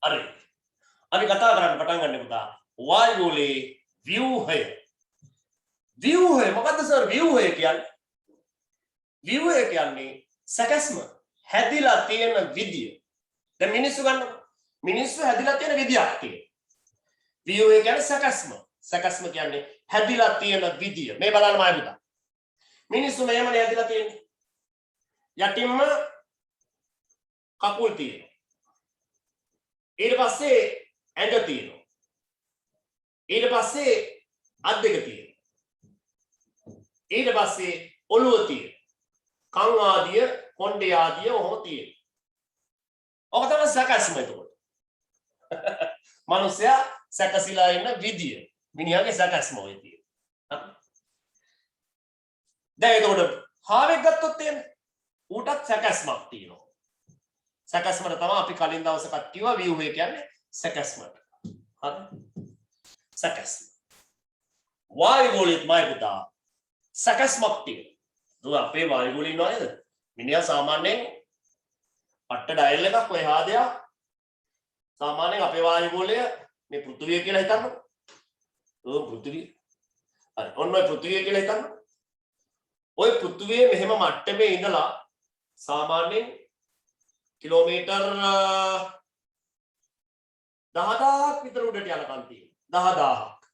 හරි. අපි කතා කරන්න පටන් ගන්න පුතා. වායුගෝලයේ ව්‍යුහය. ව්‍යුහය මොකද්ද සර් ව්‍යුහය කියන්නේ? ව්‍යුහය කියන්නේ සැකස්ම හැදිලා තියෙන විදිය. දැන් මිනිස්සු ගන්නකො. මිනිස්සු හැදිලා තියෙන විදියක් තියෙනවා. ව්‍යුහය කියන්නේ සැකස්ම. සැකස්ම කියන්නේ හැදිලා තියෙන විදිය. මේ බලන්න මම පුතා. මිනිස්සු මෙහෙමනේ හැදිලා තියෙන්නේ. යටින්ම කකුල් තියෙනවා. ඊට පස්සේ ඇඟ තියෙනවා. ඊට පස්සේ අත් දෙක තියෙනවා. ඊට පස්සේ ඔළුව තියෙනවා. කන් ආදිය, කොණ්ඩේ ආදිය ඔහොම තියෙනවා. ඔක තමයි සැකස්ම එතකොට. මනුස්සයා සැකසීලා ඉන්න විදිය. මිනිහාගේ සැකස්ම ඔය තියෙනවා. දැන් එතකොට හාවෙක් ගත්තොත් එහෙම ඌටත් සැකස්මක් තියෙනවා. සැකස්මට තමයි අපි කලින් දවසකට කිව්වා ව්‍යුහය කියන්නේ සැකස්මට. හරි? සැකස්ම. වායුගෝලයේ මයි පුතා සැකස්මක් තියෙනවා. දුව අපේ වායුගෝලේ ඉන්නව නේද? මිනිහා සාමාන්‍යයෙන් පට්ට ඩයල් එකක් ඔය හාදයා සාමාන්‍යයෙන් අපේ වායුගෝලය මේ පෘථිවිය කියලා හිතන්නකො. ඔය පෘථිවිය. හරි. ඔන්න ඔය පෘථිවිය කියලා හිතන්නකො. ඔය පෘථිවියේ මෙහෙම මට්ටමේ ඉඳලා සාමාන්‍යයෙන් කිලෝමීටර් 10000ක් විතර උඩට යනකම් තියෙනවා. 10000ක්.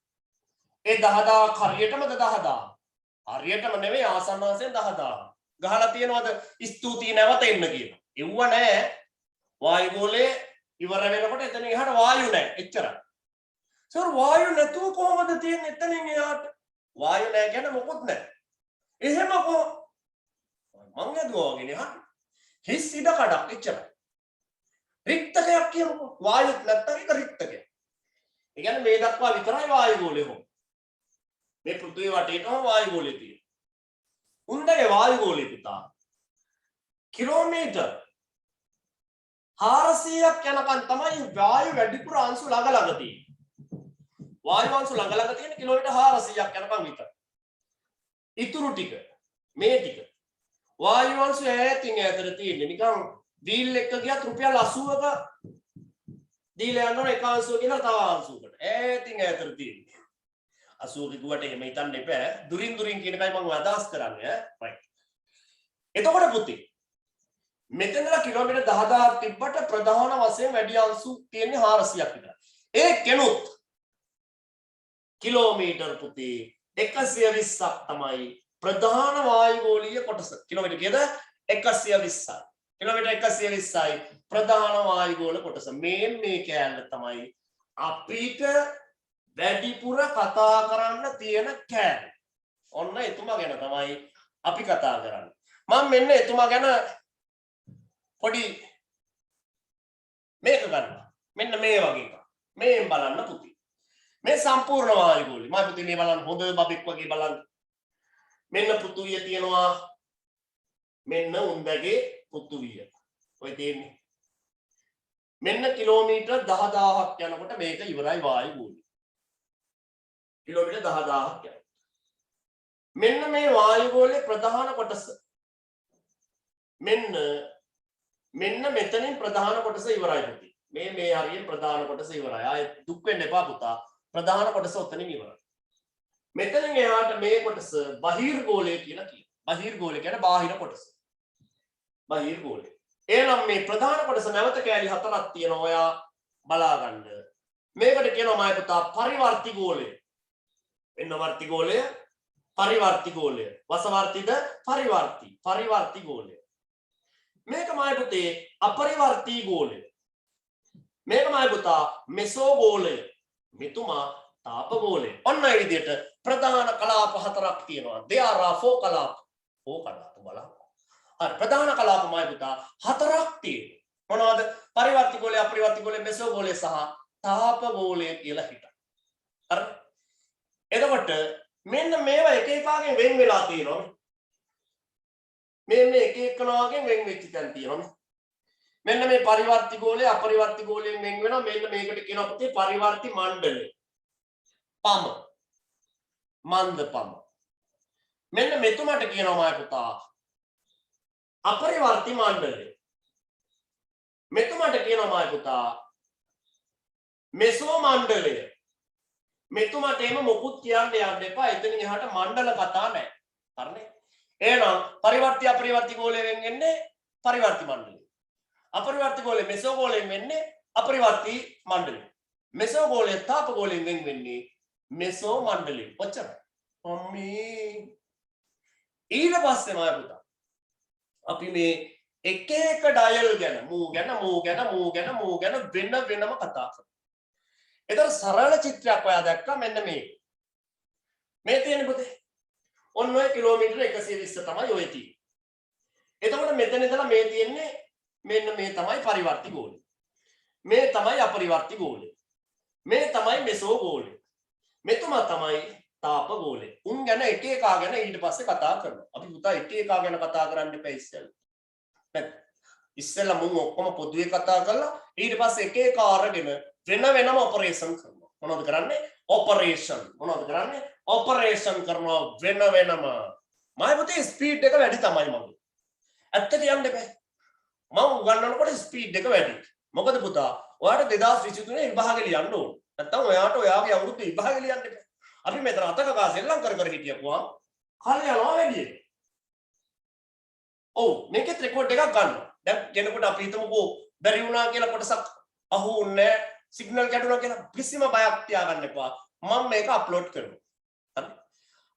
ඒ 10000ක් හරියටමද 10000? හරියටම නෙවෙයි ආසන්න වශයෙන් 10000. ගහලා තියනවාද ස්තුතියි නැවත එන්න කියලා. එව්ව නෑ. වායුගෝලයේ ඉවර වෙනකොට එතනින් එහාට වායු නෑ. එච්චරයි. සර් වායු නැතුව කොහොමද තියෙන්නේ එතනින් එහාට? වායු නෑ කියන්නේ මොකොත් නෑ. එහෙම කොහොම මං හදුවා වගේ නේ හරි. හිස් ඉඩ කඩක් එච්චරයි. රික්තකයක් කියමුකෝ. වායුත් නැත්තම් ඒක රික්තකයක්. ඒ කියන්නේ මේ දක්වා විතරයි වායුගෝලය හොම. මේ පෘථිවිය වටේටම වායුගෝලය තියෙනවා. උන්දගේ වායුගෝලය පුතා කිලෝමීටර් 400ක් යනකම් තමයි වායු වැඩිපුර අංශු ළඟ ළඟ තියෙන්නේ. වායු අංශු ළඟ ළඟ තියෙන කිලෝමීටර් 400ක් යනකම් විතර. ඉතුරු ටික මේ ටික වායු අංශු ඈතින් ඈතට තියෙන්නේ නිකන් දීල් එක ගියත් රුපියල් 80ක දීල යනවා එක අංශුව කියලා තව අංශුවකට ඈතින් ඈතට තියෙන්නේ 80ක ගුවට එහෙම හිතන්න එපා දුරින් දුරින් කියන එකයි මම අදහස් කරන්නේ right එතකොට පුතේ මෙතනලා කිලෝමීටර් 10000ක් තිබ්බට ප්‍රධාන වශයෙන් වැඩි අංශු තියෙන්නේ 400ක් විතර ඒ කෙනුත් කිලෝමීටර් පුතේ 120ක් තමයි ප්‍රධාන වායුගෝලීය කොටස. කිලෝමීටර් කීයද? 120යි. කිලෝමීටර් 120යි ප්‍රධාන වායුගෝල කොටස. මේ කෑල්ල තමයි අපිට වැඩිපුර කතා කරන්න තියෙන කෑල්ල. ඔන්න එතුමා ගැන තමයි අපි කතා කරන්නේ. මම මෙන්න එතුමා ගැන පොඩි මේක ගන්නවා. මෙන්න මේ වගේ එකක්. මේෙන් බලන්න පුතේ. මේ සම්පූර්ණ වායුගෝලය. මම පුතේ මේ බලන්න හොඳ බබෙක් වගේ බලන්න. මෙන්න පෘථුවිය තියෙනවා. මෙන්න උන්දගේ පෘථුවිය. ඔය තියෙන්නේ. මෙන්න කිලෝමීටර් 10000ක් යනකොට මේක ඉවරයි වායුගෝලය. කිලෝමීටර් 10000ක් යනවා. මෙන්න මේ වායුගෝලයේ ප්‍රධාන කොටස. මෙන්න මෙතනින් ප්‍රධාන කොටස ඉවරයි පුතේ. මේ හරියට ප්‍රධාන කොටස ඉවරයි. ආයේ දුක් වෙන්න එපා පුතා. ප්‍රධාන කොටස උතනින් ඉවරයි. මෙතනින් එහාට මේ කොටස බහිර්ගෝලය කියලා කියනවා. බහිර්ගෝලය කියන්නේ බාහිර කොටස. බහිර්ගෝලය. එහෙනම් මේ ප්‍රධාන කොටස නැවත කෑලි හතරක් තියෙනවා. ඔයා බලා ගන්න. මේකට කියනවා මම පුතා පරිවර්ති ගෝලය. එන්න වර්ති ගෝලය, පරිවර්ති ගෝලය. වසවර්තිද පරිවර්ති. පරිවර්ති ගෝලය. මේක මම පුතේ අපරිවර්ති ගෝලය. මේක මම පුතා මෙසෝ ගෝලය. මෙතුමා තාප ගෝලය. ඔන්න ඒ විදිහට ප්‍රධාන කලාප හතරක් තියෙනවා. there are four කලාප. four කලාප බලන්න. හරි ප්‍රධාන කලාප මම පුතා හතරක් තියෙනවා. මොනවද? පරිවර්ති ගෝලය, අපරිවර්ති ගෝලය, මෙසෝ ගෝලය සහ තාප ගෝලය කියලා හිතන්න. හරි. එතකොට මෙන්න මේවා එක එකකින් වෙන් වෙලා තියෙනවා. මේ එක එකනාගෙන් වෙන් වෙච්ච තැන් තියෙනවා. මෙන්න මේ පරිවර්ති ගෝලය අපරිවර්ති ගෝලයෙන් වෙන් වෙනවා. මෙන්න මේකට කියනවා පුතේ පරිවර්ති මණ්ඩලය. පම මන්ද පම. මෙන්න මෙතුමට කියනවා මම පුතා අපරිවර්ති මණ්ඩලය. මෙතුමට කියනවා මම පුතා මෙසෝ මණ්ඩලය මෙතුමාට එහෙම මොකුත් කියන්න යන්න එපා. එතනින් එහාට මණ්ඩල කතා නැහැ. හරිනේ? එහෙනම් පරිවර්ති අපරිවර්ති ගෝලයෙන් වෙන්නේ පරිවර්ති මණ්ඩලය. අපරිවර්ති ගෝලයේ මෙසෝ ගෝලයෙන් වෙන්නේ අපරිවර්ති මණ්ඩලය. මෙසෝ ගෝලයේ තාප ගෝලයෙන් වෙන්නේ මෙසෝ මණ්ඩලය. ඔච්චර. අම්මේ ඊට පස්සේ මම පුතා අපි මේ එක එක ඩයල් ගැන මූ ගැන වෙනම කතා කරමු. ඒතර සරල චිත්‍රයක් ඔයා දැක්කා මෙන්න මේ තියෙන පුතේ. ඔන්න ඔය කිලෝමීටර 120 තමයි ඔය තියෙන්නේ. එතකොට මෙතන ඉඳලා මේ තියෙන්නේ මෙන්න මේ තමයි පරිවර්ති ගෝලය. මේ තමයි අපරිවර්ති ගෝලය. මේ තමයි මෙසෝ ගෝලය. මෙතුමා තමයි තාප ගෝලය. උන් ගැන එක එකා ගැන ඊට පස්සේ කතා කරනවා. අපි පුතා එක එකා ගැන කතා කරන්න එපා ඉස්සෙල්ලා. නැත්. ඉස්සෙල්ලා මුන් ඔක්කොම පොදුවේ කතා කරලා ඊට පස්සේ එක එකා අරගෙන වෙනම ඔපරේෂන් කරනවා. මොනවද කරන්නේ? ඔපරේෂන්. මොනවද කරන්නේ? ඔපරේෂන් කරනවා වෙනම. මම පුතේ ස්පීඩ් එක වැඩි තමයි මගේ. ඇත්තට යන්න බෑ. මම උගන්වනකොට ස්පීඩ් එක වැඩි. මොකද පුතා ඔයාට 2023 විභාගෙ ලියන්න ඕන. නැත්තම් ඔයාට ඔයාගේ අවුරුද්ද විභාගෙ ලියන්න බෑ. අපි මෙතන අතකකා සෙල්ලම් කර හිටියපුවා කාලය යනවා වැඩි. ඔව් මේකෙත් රෙකෝඩ් එකක් ගන්නවා. දැන් කෙනෙකුට අපි හිතමුකෝ බැරි වුණා කියලා කොටසක් අහුුන්නේ සිග්නල් කැඩුණා කියලා කිසිම බයක් තියාගන්න එපා. මම මේක අප්ලෝඩ් කරනවා. හරි.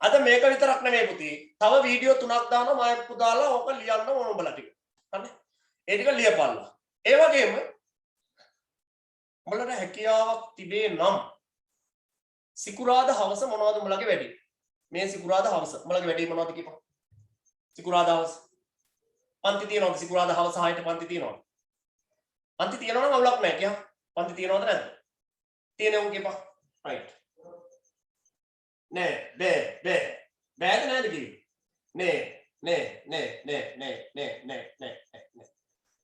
අද මේක විතරක් නෙමෙයි පුතේ. තව වීඩියෝ 3ක් දානවා මම පුතාලා ඕක ලියන්න ඕන උඹලා ටික. හරි. ඒ ටික ලියපල්ලා. ඒ වගේම උඹලට හැකියාවක් තිබේ නම් සිකුරාදා හවස මොනවද උඹලගේ වැඩි? මේ සිකුරාදා හවස උඹලගේ වැඩි මොනවද කියපන්? සිකුරාදා හවස පන්ති තියනවද? සිකුරාදා හවස 6ට පන්ති තියනවද? පන්ති තියනවා නම් අවුලක් නැහැ කියන්න. පන්ති තියනවද නැද්ද? තියෙනවා කියපන්. රයිට්. නෑ බෑද නෑද කිව්වේ? නෑ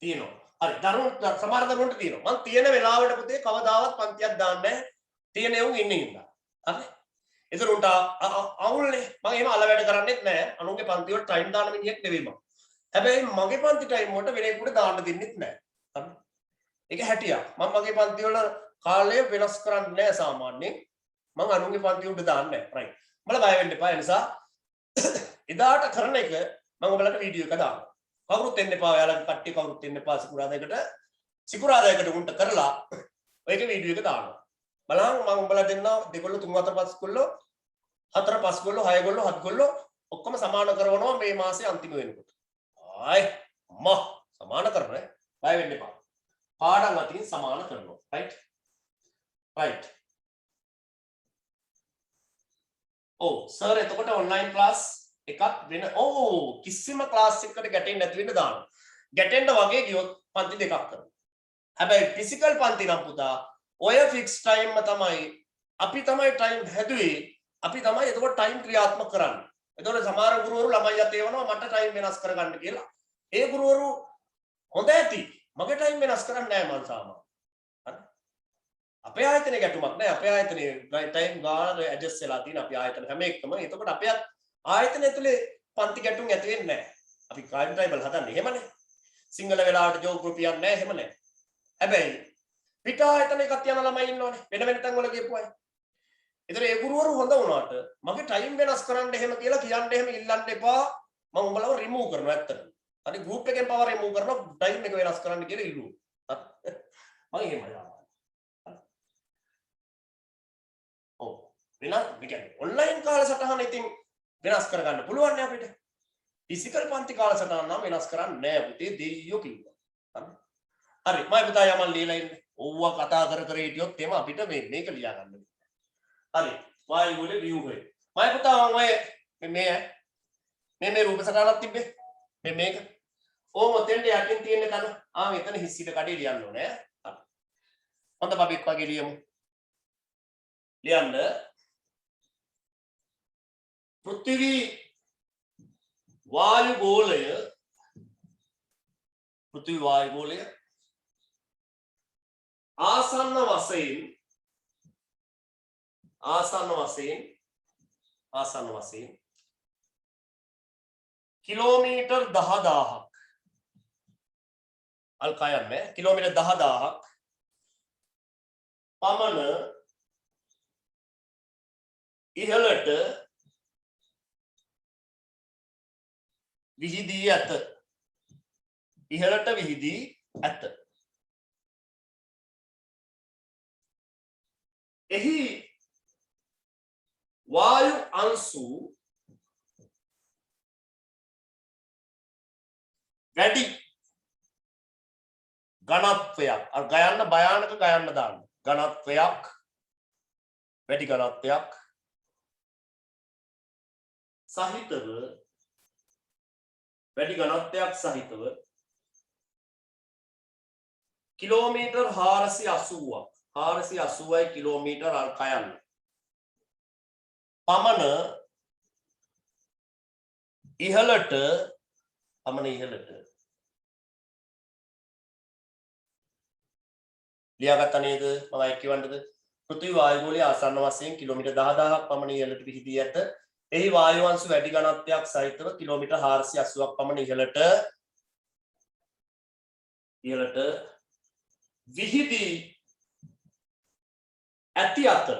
තියෙනවා. හරි දරුවෝ සමහර දරුවන්ට තියෙනවා. මං තියෙන වෙලාවට පුතේ කවදාවත් පන්තියක් දාන්නේ නැහැ. තියෙන එවුන් ඉන්නේ ඉඳලා. හරි. ඒතර උන්ට අවුල්නේ. මම එහෙම අල වැඩ කරන්නේත් නැහැ. අනුන්ගේ පන්ති වල ටයිම් දාන මිනිහෙක් නෙවෙයි මම. හැබැයි මගේ පන්ති ටයිම් වලට වෙන කෙනෙකුට දාන්න දෙන්නෙත් නැහැ. හරි. ඒක හැටියක්. මම මගේ පන්ති වල කාලය වෙනස් කරන්නේ නැහැ සාමාන්‍යයෙන්. මම අනුන්ගේ පන්ති වලට දාන්නේ නැහැ. රයිට්. මල බය වෙන්න එපා. ඒ නිසා එදාට කරන එක මම ඔයාලට වීඩියෝ එක දානවා. කවුරුත් එන්න එපා. ඔයාලගේ කට්ටිය කවුරුත් එන්න එපා. සිකුරාදායකට උන්ට කරලා ඔයක වීඩියෝ එක දානවා. බලන්න මම උඹලා දෙන්න දෙකොල්ල 3 4 5 කොල්ලෝ 4 5 කොල්ලෝ 6 කොල්ලෝ 7 කොල්ලෝ ඔක්කොම සමාන කරනවා මේ මාසේ අන්තිම වෙනකොට. ආයි අම්මා සමාන කරන්නේ බය වෙන්න එපා. පාඩම් අතින් සමාන කරනවා. රයිට්. ඔව් සර් එතකොට ඔන්ලයින් ක්ලාස් එකක් වෙන කිසිම ක්ලාස් එකකට ගැටෙන්නේ නැති වෙන්න දානවා. ගැටෙන්න වගේ ගියොත් පන්ති දෙකක් කරනවා. හැබැයි ෆිසිකල් පන්ති නම් පුතා ඔය ෆික්ස් ටයිම් තමයි අපි තමයි ටයිම් හැදුවේ. අපි තමයි එතකොට ටයිම් ක්‍රියාත්මක කරන්නේ. එතකොට සමහර ගුරුවරු ළමයිත් ඒවනවා මට ටයිම් වෙනස් කරගන්න කියලා. ඒ ගුරුවරු හොඳ ඇති. මගේ ටයිම් වෙනස් කරන්නේ නැහැ මං සාමාන්‍යයෙන්. හරි. අපේ ආයතනයේ ගැටුමක් නැහැ. අපේ ආයතනයේ ටයිම් ගාන ඇඩ්ජස්ට් වෙලා තියෙන අපි ආයතන හැම එකම. එතකොට අපේ ආයතනය තුලේ පන්ති ගැටුම් ඇති වෙන්නේ නැහැ. අපි ටයිම් ටේබල් හදන්නේ එහෙමනේ. සිංගල වෙලාවට ජෝග්‍රැෆි යන්නේ නැහැ එහෙම නැහැ. හැබැයි පිට ආයතන එකක් තියන ළමයි ඉන්නෝනේ. වෙන තැන් වල ගියපු අය. ඒතර ඒ ගුරුවරු හොඳ වුණාට මගේ ටයිම් වෙනස් කරන්න එහෙම කියලා කියන්න එහෙම ඉල්ලන්න එපා. මම උඹලව රිමූව් කරනවා ඇත්තටම. හරි ගෲප් එකෙන් පව රිමූව් කරනවා ටයිම් එක වෙනස් කරන්න කියලා ඉල්ලුවා. මම එහෙම යනවා. ඔව්. වෙනස් කියන්නේ ඔන්ලයින් කාලසටහන ඉතින් වෙනස් කරගන්න පුළුවන් නේ අපිට. ෆිසිකල් පන්ති කාලසටහන නම් වෙනස් කරන්නේ නැහැ පුතේ දෙයියෝ කිව්වා. හරි. මම පුතා යමන් ලියලා ඉන්නේ. ඕවා කතා කර හිටියොත් එම අපිට මේක ලියා ගන්න බෑ. හරි. වායුවල ව්‍යුහය. මම පුතා ඔය මේ රූප සටහනක් තිබ්බේ. මේක. ඕම ඔතෙන්ට යටින් තියෙන තන. මෙතන හිස්සිට කඩේ ලියන්න ඕනේ. හරි. හොඳ බබෙක් වගේ ලියමු. ලියන්න. පෘථිවි වායු ගෝලය ආසන්න වශයෙන් කිලෝමීටර් 10000ක් අල්කයන්නේ කිලෝමීටර් 10000ක් පමණ ඉහළට විහිදී ඇත. ඉහළට විහිදී ඇත. එහි වායු අංශු වැඩි ඝනත්වයක් අර ගයන්න භයානක ගයන්න දාන්න ඝනත්වයක් වැඩි ඝනත්වයක් සහිතව වැඩි ඝනත්වයක් සහිතව කිලෝමීටර් 480ක් 480යි කිලෝමීටර් අර කයන්න පමණ ඉහළට ලියාගත්තා නේද මම අය කියවන්නද පෘථිවි වායුගෝලයේ ආසන්න වශයෙන් කිලෝමීටර් 10000ක් පමණ ඉහළට විහිදී ඇත. එහි වායු අංශු වැඩි ඝනත්වයක් සහිතව කිලෝමීටර් 480ක් පමණ ඉහළට විහිදී ඇති අතර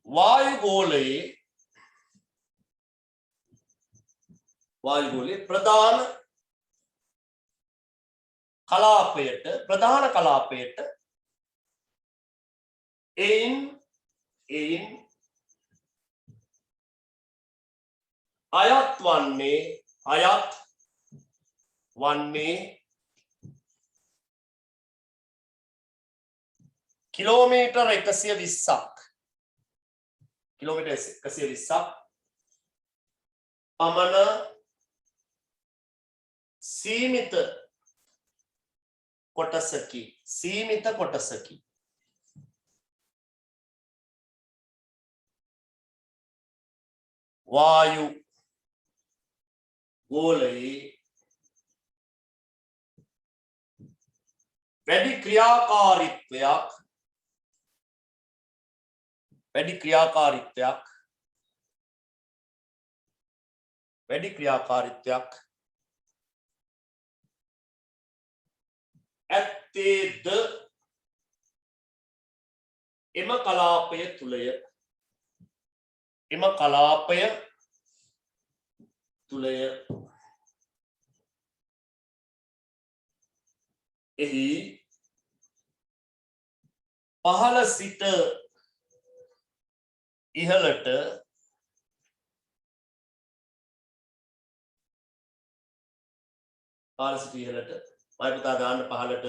වායුගෝලයේ ප්‍රධාන කලාපයට එයින් අයත් වන්නේ කිලෝමීටර් 120ක් පමණ සීමිත කොටසකි වායු ගෝලයේ වැඩි ක්‍රියාකාරීත්වයක් ඇත්තේද එම කලාපය තුලය එහි පහළ සිට ඉහළට මම පුතා දාන්න පහළට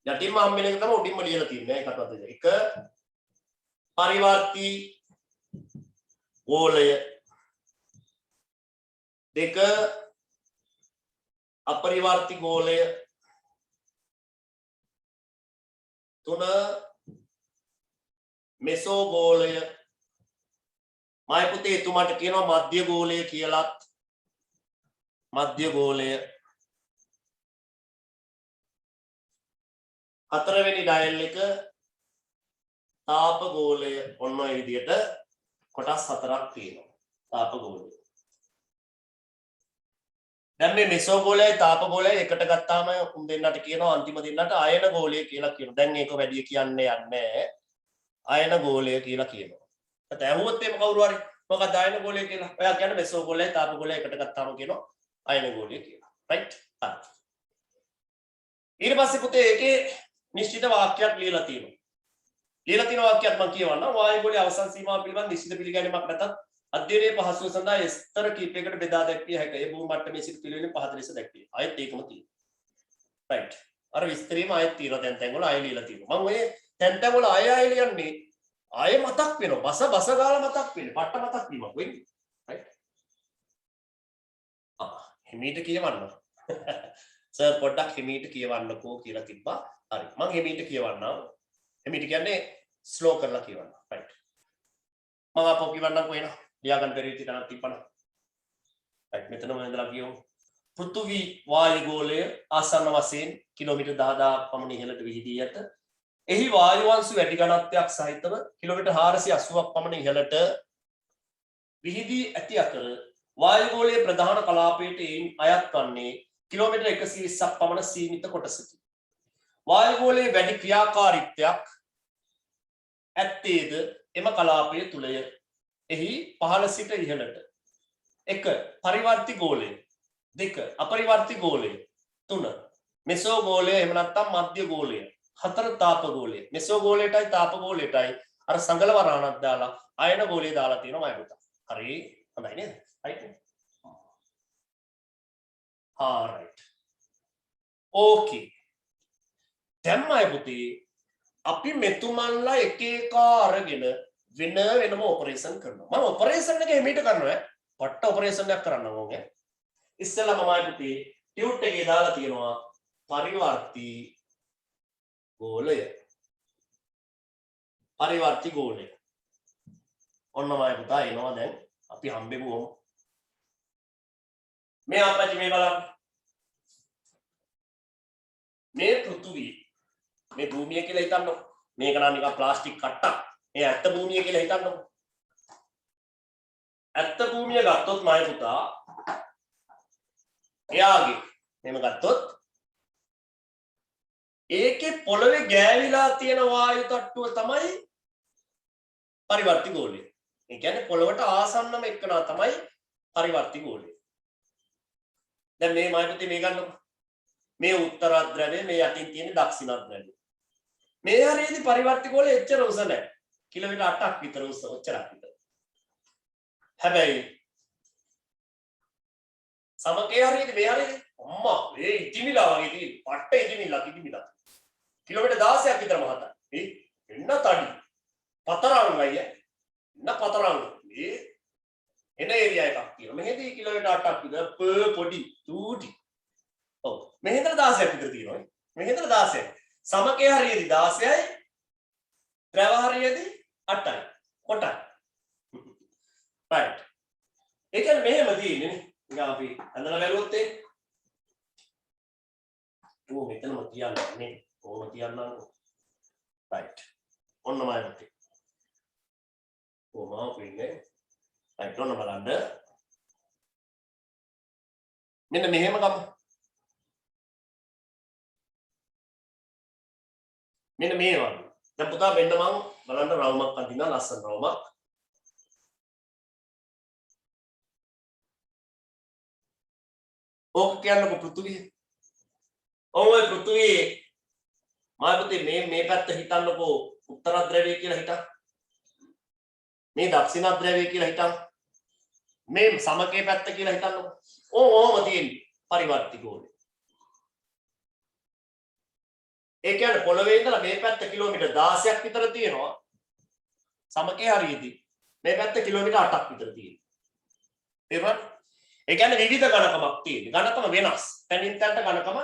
යටින්ම හම්බෙන එක තමයි උඩින්ම ලියලා තියෙන්නේ ඒකටවත් දෙක. එක පරිවර්තී ගෝලය දෙක අපරිවර්තී ගෝලය තුන මෙසෝ ගෝලය මම පුතේ එතුමාට කියනවා මධ්‍ය ගෝලය කියලාත් මධ්‍ය ගෝලය හතරවෙනි ඩයල් එක තාප ගෝලය ඔන්න ඔය විදිහට කොටස් හතරක් තියෙනවා තාප ගෝලය. දැන් මේ මෙසෝ ගෝලයයි තාප ගෝලයයි එකට ගත්තාම උන් දෙන්නට කියනවා අන්තිම දෙන්නට අයන ගෝලය කියලා කියනවා. දැන් ඒක වැඩි කියන්නේ නැහැ. අයන ගෝලය කියලා කියනවා. ඒත් ඇහුවොත් එimhe කවුරු හරි මොකක්ද අයන ගෝලය කියලා? ඔයා කියන්නේ මෙසෝ ගෝලයයි තාප ගෝලයයි එකට ගත්තාම කියනවා අයන ගෝලය කියලා. රයිට්? හරි. ඊට පස්සේ පුතේ ඒකේ නිශ්චිත වාක්‍යයක් ලියලා තියෙනවා. ලියලා තියෙන වාක්‍යයක් මම කියවන්නම්. වායුගෝලයේ අවසන් සීමාව පිළිබඳ නිශ්චිත පිළිගැනීමක් නැතත් අධ්‍යයනයේ පහසුව සඳහා ස්තර කීපයකට බෙදා දැක්විය හැකියි. ඒ භූ මට්ටමේ සිට පිළිවෙලින් පහත ලෙස දැක්වේ. ආයෙත් ඒකම තියෙනවා. රයිට්. අර විස්තරීම ආයෙත් තියෙනවා. තැන් වල ආයෙ ලියලා තියෙනවා. මම ඔය තැන් වල ආයෙ ලියන්නේ ආයෙ මතක් වෙනවා. බස ගාලා මතක් වෙන්නේ. පට්ට මතක් වීමක් වෙන්නේ. රයිට්. හිමීට කියවන්න. සර් පොඩ්ඩක් හිමීට කියවන්නකෝ කියලා තිබ්බා. හරි. මම හිමීට කියවන්නම්. හිමීට කියන්නේ ස්ලෝ කරලා කියවන්න. රයිට්. මම අපෝ කියවන්නම් කොහෙන? ලියාගන්න බැරි විදිහට නම් තිබ්බනම්. රයිට් මෙතනම ඉඳලා කියමු. පෘථිවි වායුගෝලය ආසන්න වශයෙන් කිලෝමීටර් 10000ක් පමණ ඉහළට විහිදී ඇත. එහි වායු අංශු වැඩි ඝනත්වයක් සහිතව කිලෝමීටර් 480ක් පමණ ඉහළට විහිදී ඇති අතර වායුගෝලයේ ප්‍රධාන කලාපයට අයත් වන්නේ කිලෝමීටර් 120ක් පමණ සීමිත කොටසකි. වායුගෝලයේ වැඩි ක්‍රියාකාරීත්වයක් ඇත්තේද එම කලාපය තුලය. එහි පහළ සිට ඉහළට 1 පරිවර්ති ගෝලය, 2 අපරිවර්ති ගෝලය, 3 මෙසෝ ගෝලය එහෙම නැත්නම් මධ්‍ය ගෝලය, 4 තාප ගෝලය. මෙසෝ ගෝලයටයි තාප ගෝලයටයි අර සංගල වරාණක් දාලා අයන ගෝලය දාලා තියෙනවා මම පුතා. හරි හොඳයි නේද? right right okay දැන් මම පුතේ අපි මෙතුමන්ලා එක එක අරගෙන වෙන වෙනම ඔපරේෂන් කරනවා. මම ඔපරේෂන් එක එමෙට කරනවා. පට්ට ඔපරේෂන් එකක් කරන්න ඕනේ. ඉස්සෙල්ලා මම පුතේ ටියුට් එකේ දාලා තියෙනවා පරිවර්ති ගෝලය. පරිවර්ති ගෝලය. ඔන්න මම පුතා එනවා දැන් අපි හම්බෙමු. මේ අපච්චි මේ බලන්න. මේ පෘථුවිය මේ භූමිය කියලා හිතන්නකො. මේක නම් නිකන් ප්ලාස්ටික් කට්ටක්. මේ ඇත්ත භූමිය කියලා හිතන්නකො. ඇත්ත භූමිය ගත්තොත් මම පුතා එයාගේ මෙහෙම ගත්තොත් ඒකේ පොළවේ ගෑවිලා තියෙන වායු තට්ටුව තමයි පරිවර්ති ගෝලය. ඒ කියන්නේ පොළවට ආසන්නම එක්කනා තමයි පරිවර්ති ගෝලය. දැන් මේ මම පුතේ මේ ගන්නකො. මේ උත්තර ද්‍රවය මේ යටින් තියෙන දක්ෂිණ ද්‍රවය. මේ හරියේදී පරිවර්ති ගෝලය එච්චර උස නැහැ. කිලෝමීටර් 8ක් විතර උස ඔච්චරක් විතර. හැබැයි සමකේ හරියේදී මේ හරියේදී අම්මා මේ ඉතිමිලා වගේ තියෙන පට්ට ඉතිමිලා කිලෝමීටර් 16ක් විතර මහතයි. එන්න තඩි. පතරංගය. එන්න පතරංග. මේ එන ඒරියා එකක් තියෙනවා. මෙහෙදී කිලෝමීටර් 8ක් විතර පොඩි චූටි. ඔව්. මෙහෙතර 16ක් විතර තියෙනවා. මෙහෙතර 16ක්. සමකේ හරියේදී 16යි. ද්‍රව හරියේදී 8යි. කොටයි. right. ඒ කියන්නේ මෙහෙම තියෙන්නේ නේ. නිකන් අපි අඳලා බැලුවොත් ඒ ඕ මෙතනම තියන්න නේ. ඕම තියන්නම්කො. right. ඔන්න මම හිතේ. ඕම අපින්නේ. right ඔන්න බලන්න. මෙන්න මෙහෙම ගමු. මෙන්න මේ වගේ. දැන් පුතා මෙන්න මම බලන්න රවුමක් අඳිනවා ලස්සන රවුමක්. ඕක කියන්නකො පෘථුවිය. ඔය පෘථුවියේ මාපතේ මේ පැත්ත හිතන්නකො උත්තර ද්‍රවය කියලා හිතන්න. මේ දක්ෂිණ ද්‍රවය කියලා හිතන්න. මේ සමකේ පැත්ත කියලා හිතන්නකො. ඕම තියෙන්නේ පරිවර්ති ගෝලය. ඒ කියන්නේ පොළවේ ඉඳලා මේ පැත්ත කිලෝමීටර් 16ක් විතර තියෙනවා. සමකේ හරියේදී මේ පැත්ත කිලෝමීටර් 8ක් විතර තියෙනවා. තේරුණාද? ඒ කියන්නේ විවිධ ගණකමක් තියෙනවා. ගණකම වෙනස්. තැනින් තැනට ගණකම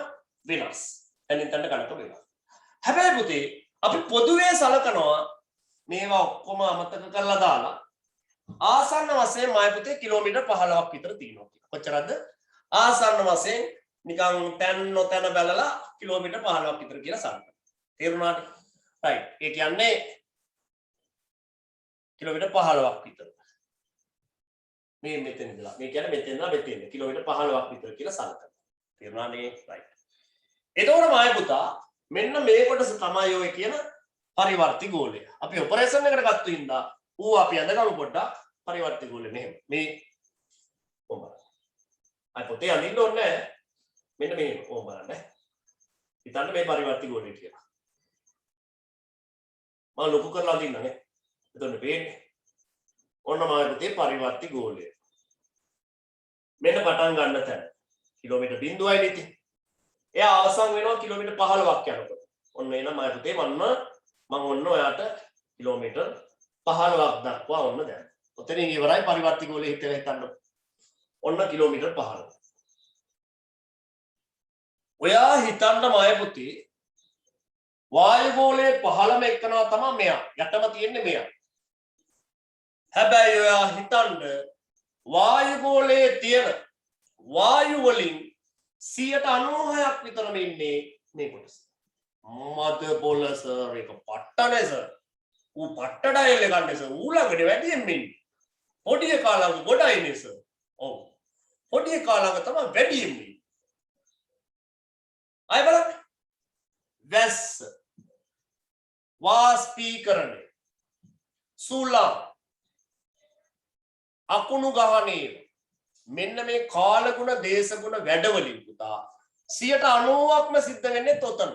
වෙනස්. තැනින් තැනට ගණකම වෙනස්. හැබැයි පුතේ අපි පොදුවේ සලකනවා මේවා ඔක්කොම අමතක කරලා දාලා ආසන්න වශයෙන් මම පුතේ කිලෝමීටර් 15ක් විතර තියෙනවා කියලා. කොච්චරද? ආසන්න වශයෙන් නිකන් තැන් නොතැන බලලා කිලෝමීටර් 15ක් විතර කියලා සලකනවා. තේරුණාද? right. ඒ කියන්නේ කිලෝමීටර් 15ක් විතර. මේ මෙතන ඉඳලා මේ කියන්නේ මෙතන ඉඳලා මෙතෙන් කිලෝමීටර් 15ක් විතර කියලා සලකනවා. තේරුණානේ? right. එතකොට මාය පුතා මෙන්න මේ කොටස තමයි ඔය කියන පරිවර්ති ගෝලය. අපි ඔපරේෂන් එකට ගත්තු හින්දා ඌ අපි අඳගමු පොඩ්ඩක් පරිවර්ති ගෝලය මෙහෙම. මේ ඔබ. අය පොතේ අඳින්න ඕනේ නැහැ. මෙන්න මේ ඕම බලන්න. හිතන්න මේ පරිවර්ති ගෝලය කියලා. මම ලොකු කරලා අඳින්න නේ. එතකොට වෙන්නේ. ඔන්න මම පුතේ පරිවර්ති ගෝලය. මෙන්න පටන් ගන්න තැන. කිලෝමීටර් 0.5 ඉතින්. එයා අවසන් වෙනවා කිලෝමීටර් 15ක් යනකොට. ඔන්න එන මම පුතේ මම ඔන්න ඔයාට කිලෝමීටර් 15ක් දක්වා ඔන්න දැන්. ඔතනින් ඉවරයි පරිවර්ති ගෝලය හිතන්න. ඔන්න කිලෝමීටර් 15. ඔයා හිතන්න මම පුතේ වායු ගෝලයේ පහළම එකනවා තමයි මෙයා. යටම තියෙන්නේ මෙයා. හැබැයි ඔයා හිතන්න වායු ගෝලයේ තියෙන වායු වලින් 96ක් විතරම ඉන්නේ මේ කොටස. මද බොල සර් එක පට්ටනේ සර්. ඌ පට්ට ඩයල් එක ගන්න සර්. ඌ ළඟට වැඩියෙන් ඉන්නේ. පොඩි එකා ළඟ ගොඩයි නේ සර්. ඔව්. පොඩි එකා ළඟ තමයි වැඩියෙන් ඉන්නේ. අය බලන්න. වැස්ස, වාෂ්පීකරණය, සුළං, අකුණු ගහණය මෙන්න මේ කාලගුණ දේශගුණ වැඩවලින් පුතා 90%ක්ම සිද්ධ වෙන්නේ තොතන.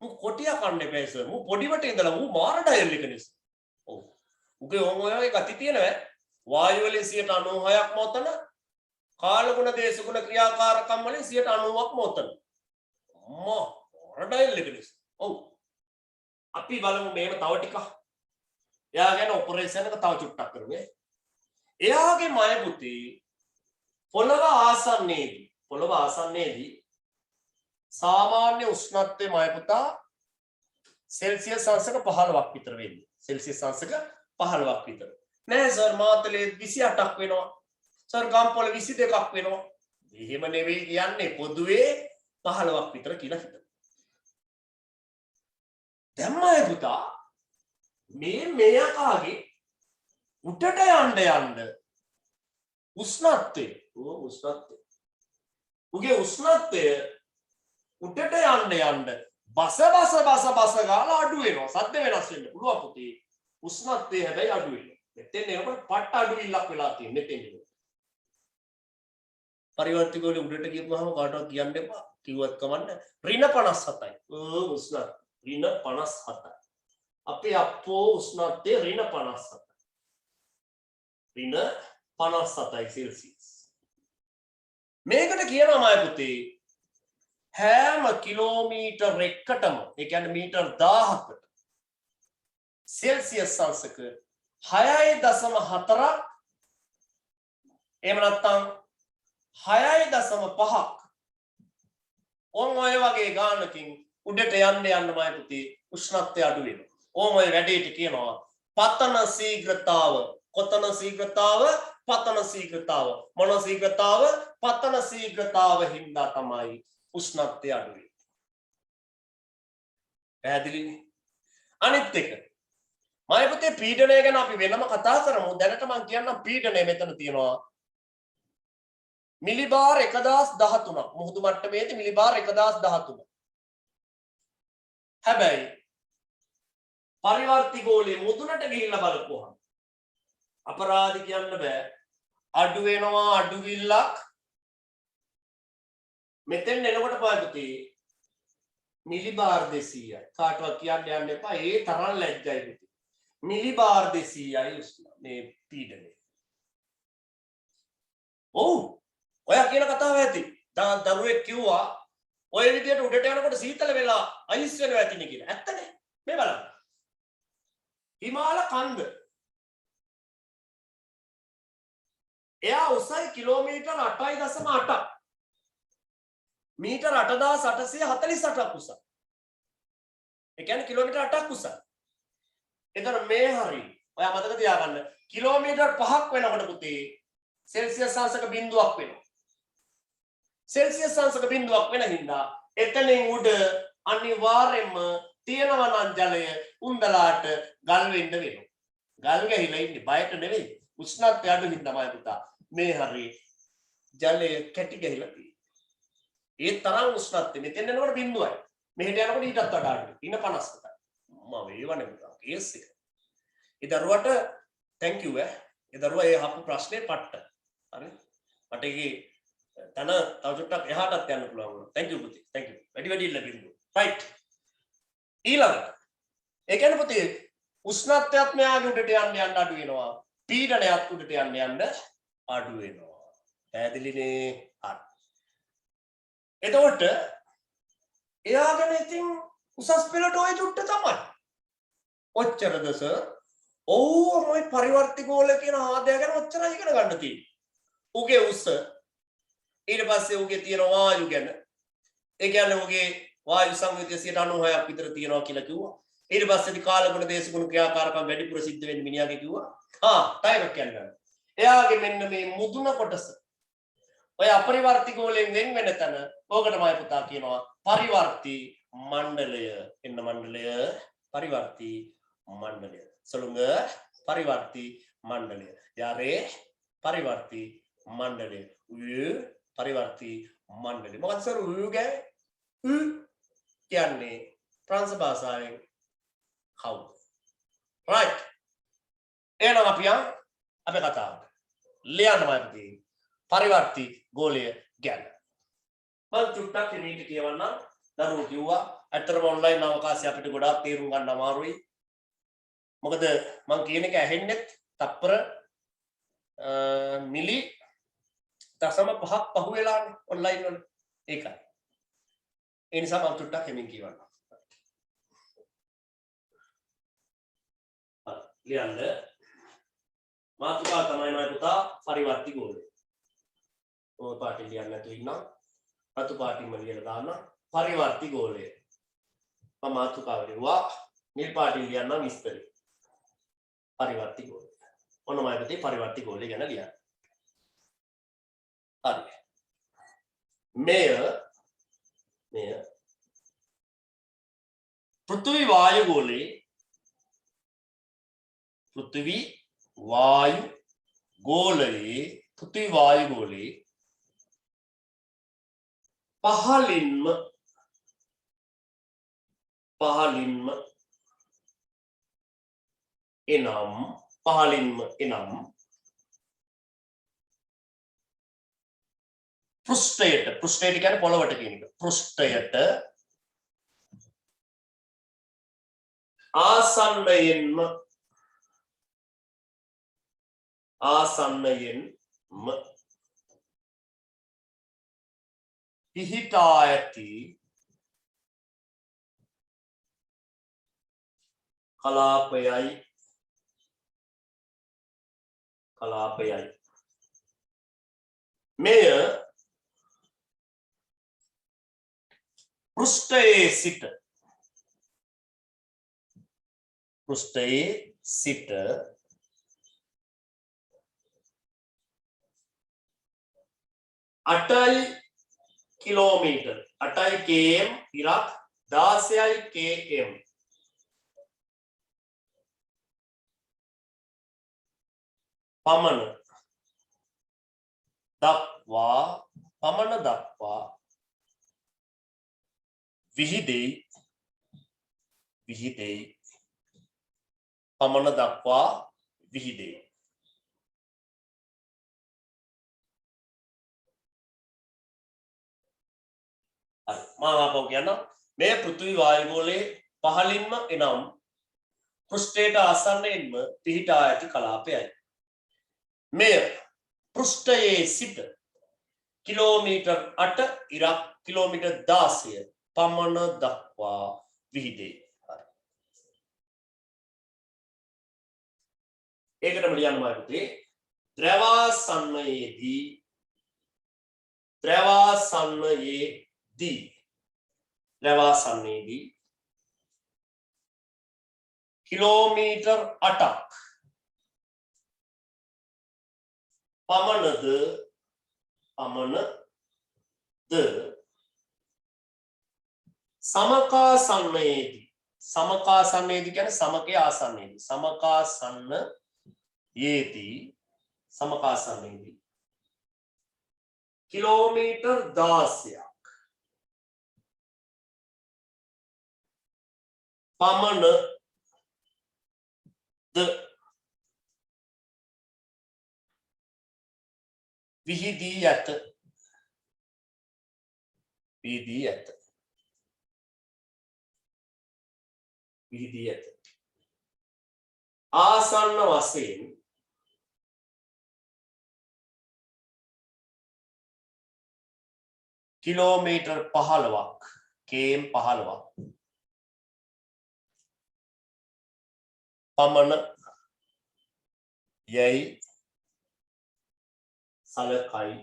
මු කොටියා කන්න එපා සර්. මු පොඩිවට ඉඳලා මු මාර ඩයල් එක නිසා. ඔව්. උගේ ඔය ගති තියෙනවා. වායු වලින් 96%ක්ම ඔතන. කාලගුණ දේශගුණ ක්‍රියාකාරකම් වලින් 90%ක්ම ඔතන. අම්මා මාර ඩයල් එක නිසා. ඔව්. අපි බලමු මේව තව ටිකක්. එයා ගැන ඔපරේෂන් එක තව චුට්ටක් කරමු. එයාගේ මය පුතේ පොළව ආසන්නයේදී සාමාන්‍ය උෂ්ණත්වයේ මය පුතා සෙල්සියස් අංශක 15ක් විතර වෙන්නේ. සෙල්සියස් අංශක 15ක් විතර. නෑ සර් මාතලේ 28ක් වෙනවා. සර් ගම්පොළ 22ක් වෙනවා. එහෙම නෙවෙයි කියන්නේ පොදුවේ 15ක් විතර කියලා හිතන්න. දැන් මය පුතා මේ මෙයාගේ උඩට යන්න උෂ්ණත්වය උගේ උෂ්ණත්වය උඩට යන්න බස ගාලා අඩු වෙනවා. සද්ද වෙනස් වෙන්න පුළුවන් පුතේ. උෂ්ණත්වය හැබැයි අඩු වෙනවා. මෙතෙන් එනකොට පට්ට අඩුවිල්ලක් වෙලා තියෙන මෙතෙන්. පරිවර්තික වල උඩට ගියපුවාම කාටවත් කියන්න එපා. කිව්වත් කමන්න. ඍණ 57යි. උෂ්ණත්වය ඍණ 57යි. අපේ අපෝ උෂ්ණත්වය ඍණ 57යි. ඍණ 57යි සෙල්සියස්. මේකට කියනවා මය පුතේ හැම කිලෝමීටර් එකකටම ඒ කියන්නේ මීටර් 1000කට සෙල්සියස් අංශක 6.4ක් එහෙම නැත්නම් 6.5ක් ඔය වගේ ගානකින් උඩට යන්න මය පුතේ උෂ්ණත්වය අඩු වෙනවා. ඔය වැඩේට කියනවා පතන ශීඝ්‍රතාව. කොතන ශීඝ්‍රතාව? පතන ශීඝ්‍රතාව. මොන ශීඝ්‍රතාව? පතන ශීඝ්‍රතාව හින්දා තමයි උෂ්ණත්වය අඩු වෙන්නේ. පැහැදිලිනේ? අනිත් එක මම පුතේ පීඩනය ගැන අපි වෙනම කතා කරමු. දැනට මම කියන්නම් පීඩනය මෙතන තියෙනවා. මිලිබාර් 1013ක් මුහුදු මට්ටමේදී මිලිබාර් 1013. හැබැයි පරිවර්ති ගෝලයේ මුදුනට ගිහිල්ලා බලපුවහම අපරාධ කියන්න බෑ. අඩු වෙනවා අඩුවිල්ලක් මෙතෙන් එනකොට පාදුතී මිලිබාර් 200යි. කාටවත් කියන්න යන්න එපා. ඒ තරම් ලැජ්ජයි පුතේ. මිලිබාර් 200යි මේ පීඩනය. ඔව්. ඔයා කියන කතාව ඇති. දරුවෙක් කිව්වා ඔය විදියට උඩට යනකොට සීතල වෙලා අයිස් වෙනවා ඇතිනේ කියලා. ඇත්තනේ. මේ බලන්න. හිමාල කන්ද. එයා උසයි කිලෝමීටර් 8.8. මීටර් 8848ක් උසයි. ඒ කියන්නේ කිලෝමීටර් 8ක් උසයි. එතන මේ හරි. ඔයා මතක තියාගන්න. කිලෝමීටර් 5ක් වෙනකොට පුතේ සෙල්සියස් අංශක බිඳුවක් වෙනවා. සෙල්සියස් අංශක බිඳුවක් වෙන හින්දා එතනින් උඩ අනිවාර්යයෙන්ම තියෙනවා නම් ජලය උන්දලාට ගල් වෙන්න වෙනවා. ගල් ගහිලා ඉන්නේ බයට නෙවෙයි. උෂ්ණත්වය අඩු හින්දා තමයි පුතා. මේ හරි ජලය කැටි ගහිලා තියෙන්නේ. ඒ තරම් උෂ්ණත්වය මෙතෙන් යනකොට බිඳුවයි. මෙහෙට යනකොට ඊටත් වඩා අඩුයි. ඉන්න 50කට. මම වේවනේ පුතා. කේස් එක. ඒ දරුවට thank you ඒ දරුවා ඒ අහපු ප්‍රශ්නේ පට්ට. හරි. මට ඒකේ තන තව චුට්ටක් එහාටත් යන්න පුළුවන් වුණා. thank you පුතේ. thank you. වැඩි ඉල්ල බිඳුව. right. ඊළඟට ඒ කියන්නේ පුතේ උෂ්ණත්වයත් මෙයාගේ උඩට යන්න අඩු වෙනවා. පීඩනයත් උඩට යන්න අඩු වෙනවා. පැහැදිලිනේ? හරි. එතකොට එයාගෙන ඉතින් උසස් පෙළට ඔය චුට්ට තමයි. ඔච්චරද සර්? ඔව් මම පරිවර්ති ගෝල කියන ආදය ගැන ඔච්චරයි ඉගෙන ගන්න තියෙන්නේ. උගේ උස ඊට පස්සේ උගේ තියෙන වායු ගැන ඒ කියන්නේ උගේ වායු සංයුතිය 96ක් විතර තියෙනවා කියලා කිව්වා. ඊට පස්සේ කාලගුණ දේශගුණ ක්‍රියාකාරකම් වැඩිපුර සිද්ධ වෙන්නේ මිනිහාගේ කිව්වා. තව එකක් කියන්න. එයාගේ මෙන්න මේ මුදුන කොටස ඔය අපරිවර්ති ගෝලයෙන් වෙන වෙන තැන ඕකටමයි පුතා කියනවා පරිවර්ති මණ්ඩලය. එන්න මණ්ඩලය පරිවර්ති මණ්ඩලය. சொல்லுங்க பரிவர்த்தி மண்டலம். யாரே பரிவர்த்தி මණ්ඩලය පරිවර්තී මණ්ඩලය මොකද සර් උයුගේ කියන්නේ ප්‍රංශ භාෂාවෙන් කවුද right එහෙනම් අපි අපේ කතාවට ලියන්න මයිදී පරිවර්තී ගෝලය ගැන මම චුට්ටක් හිමීට කියවන්න දරුවෝ කිව්වා ඇත්තටම ඔන්ලයින් අවකාශය අපිට ගොඩාක් තේරුම් ගන්න අමාරුයි මොකද මම කියන එක ඇහෙන්නේ තප්පර මිලි දශම 5ක් පහු වෙලානේ ඔන්ලයින් වල ඒකයි ඒ නිසා මම චුට්ටක් හිමින් කියවන්න ලියන්න මාතෘකාව තමයි මම පුතා පරිවර්ති ගෝලය ඔය පාටින් ලියන්න නැතුව ඉන්නම් අතු පාටින්ම ලියලා දාන්න පරිවර්ති ගෝලය මම මාතෘකාව ලියුවා නිල් පාටින් ලියන්න විස්තරය පරිවර්ති ගෝලය ඔන්න මම පුතේ පරිවර්ති ගෝලය ගැන ලියන්න හරි මෙය පෘථිවි වායු ගෝලයේ පෘථිවි වායු ගෝලයේ පහළින්ම එනම් පෘෂ්ඨයට කියන්නේ පොළවට කියන එක පෘෂ්ඨයට ආසන්නයෙන්ම පිහිටා ඇති කලාපයයි මෙය පෘෂ්ඨයේ සිට 8 කිලෝමීටර් 8 km ඉරක් 16 km පමණ දක්වා විහිදෙයි මාවාපෝ කියන මේ පෘථිවි වායු ගෝලයේ පහළින්ම එනම් පෘෂ්ඨයට ආසන්නයෙන්ම පිහිටා ඇති කලාපයයි මෙය පෘෂ්ඨයේ සිට කිලෝමීටර් 8 ඉරක් කිලෝමීටර් 16 පමණ දක්වා විහිදෙයි හරි ඒකටම ලියන්න මම පුතේ ද්‍රවාසන්නයේදී කිලෝමීටර් 8ක් පමණද සමකාසන්නයේදී කියන්නේ සමකයේ ආසන්නයේදී සමකාසන්නයේදී කිලෝමීටර් 16ක් පමණද විහිදී ඇත ආසන්න වශයෙන් කිලෝමීටර් 15ක් km 15ක් පමණ යයි සලකයි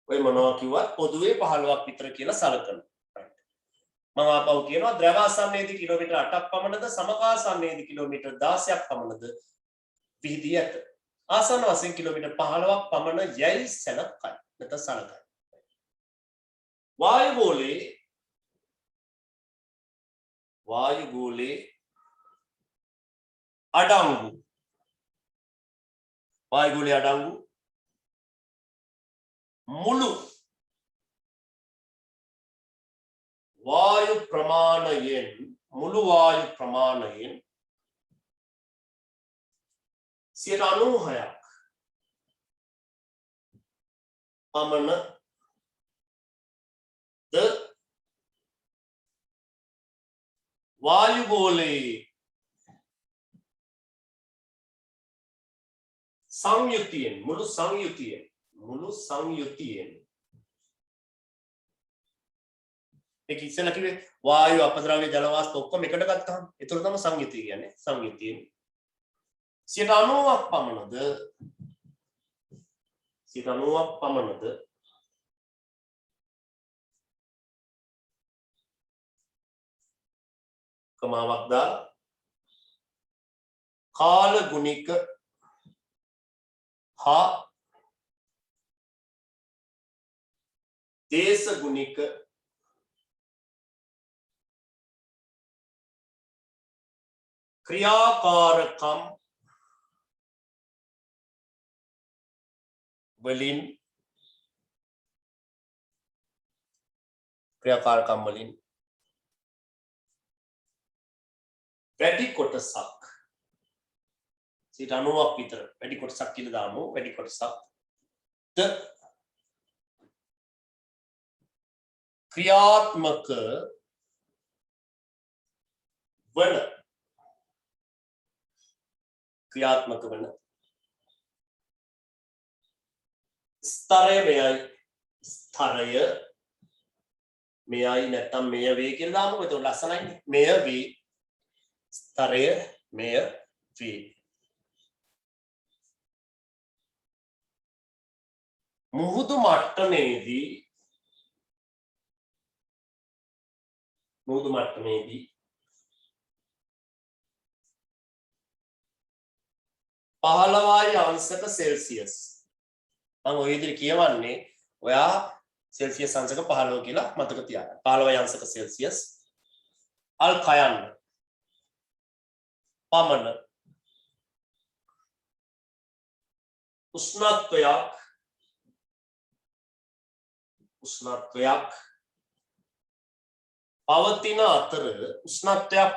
ඔය මොනවා කිව්වත් පොදුවේ 15ක් විතර කියලා සලකනවා මම ආපහු කියනවා ද්‍රවාසන්නයේදී කිලෝමීටර් 8ක් පමණද සමකාසන්නයේදී කිලෝමීටර් 16ක් පමණද විහිදී ඇත ආසන්න වශයෙන් කිලෝමීටර් 15ක් පමණ යයි සලකයි නැත්නම් සලකයි වායු ගෝලයේ අඩංගු වායුගෝලයේ අඩංගු මුළු වායු ප්‍රමාණයෙන් පමණ ද වායුගෝලයේ සංයුතියෙන් මුළු සංයුතියෙන් ඒක ඉස්සෙල්ලා කිව්වේ වායු අපද්‍රව්‍ය ජල වාෂ්ප ඔක්කොම එකට ගත්තාම ඒතර තමයි සංයුතිය කියන්නේ සංයුතියෙන් 90ක් පමණද කමාවක් දාලා කාල ගුණික හා දේශ ගුණික ක්‍රියාකාරකම් වලින් වැඩි කොටසක් 90ක් විතර වැඩි කොටසක් කියලා දාමු වැඩි කොටසක් ද ක්‍රියාත්මක වන ස්තරය මෙයයි නැත්නම් මෙය වේ කියලා දාමු එතකොට ලස්සනයිනේ මෙය වේ ස්තරය මෙය වේ මුහුදු මට්ටමේදී පහළවයි අංශක සෙල්සියස් මම ඔය විදිහට කියවන්නේ ඔයා සෙල්සියස් අංශක 15 කියලා මතක තියාගන්න 15 අංශක සෙල්සියස් අල්කයන් පමණ උෂ්ණත්වයක්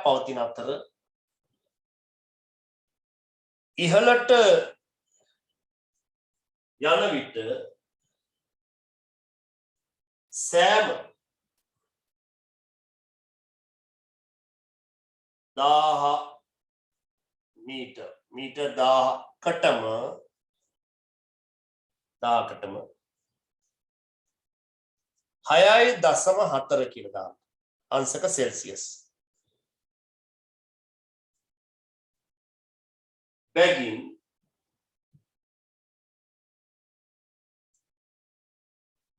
පවතින අතර ඉහළට යන විට සෑම 1000 මීටර් 1000කටම 6.4 කියලා දාන්න අංශක සෙල්සියස් බැගින්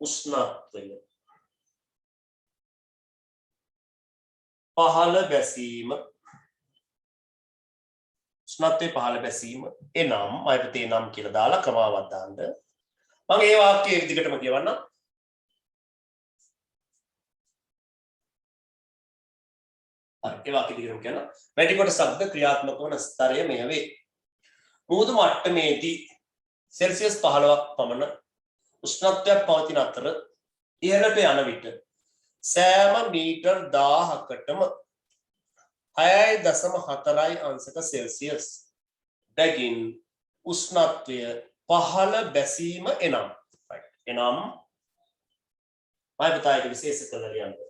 උෂ්ණත්වය පහළ බැසීම එනම් මයිපතේ නම් කියලා දාලා ක්‍රමාවක් දාන්න මම ඒ වාක්‍යය විදිහටම කියවන්නම් ඒ වාක්‍ය දිගටම කියනවා වැඩි කොටසක්ද ක්‍රියාත්මක වන ස්තරය මෙය වේ මුහුදු මට්ටමේදී සෙල්සියස් 15ක් පමණ උෂ්ණත්වයක් පවතින අතර ඉහළට යන විට සෑම මීටර් 1000කටම 6.4 අංශක සෙල්සියස් බැගින් උෂ්ණත්වය පහළ බැසීම එනම් මම බතායක විශේෂ කරලා ලියන්න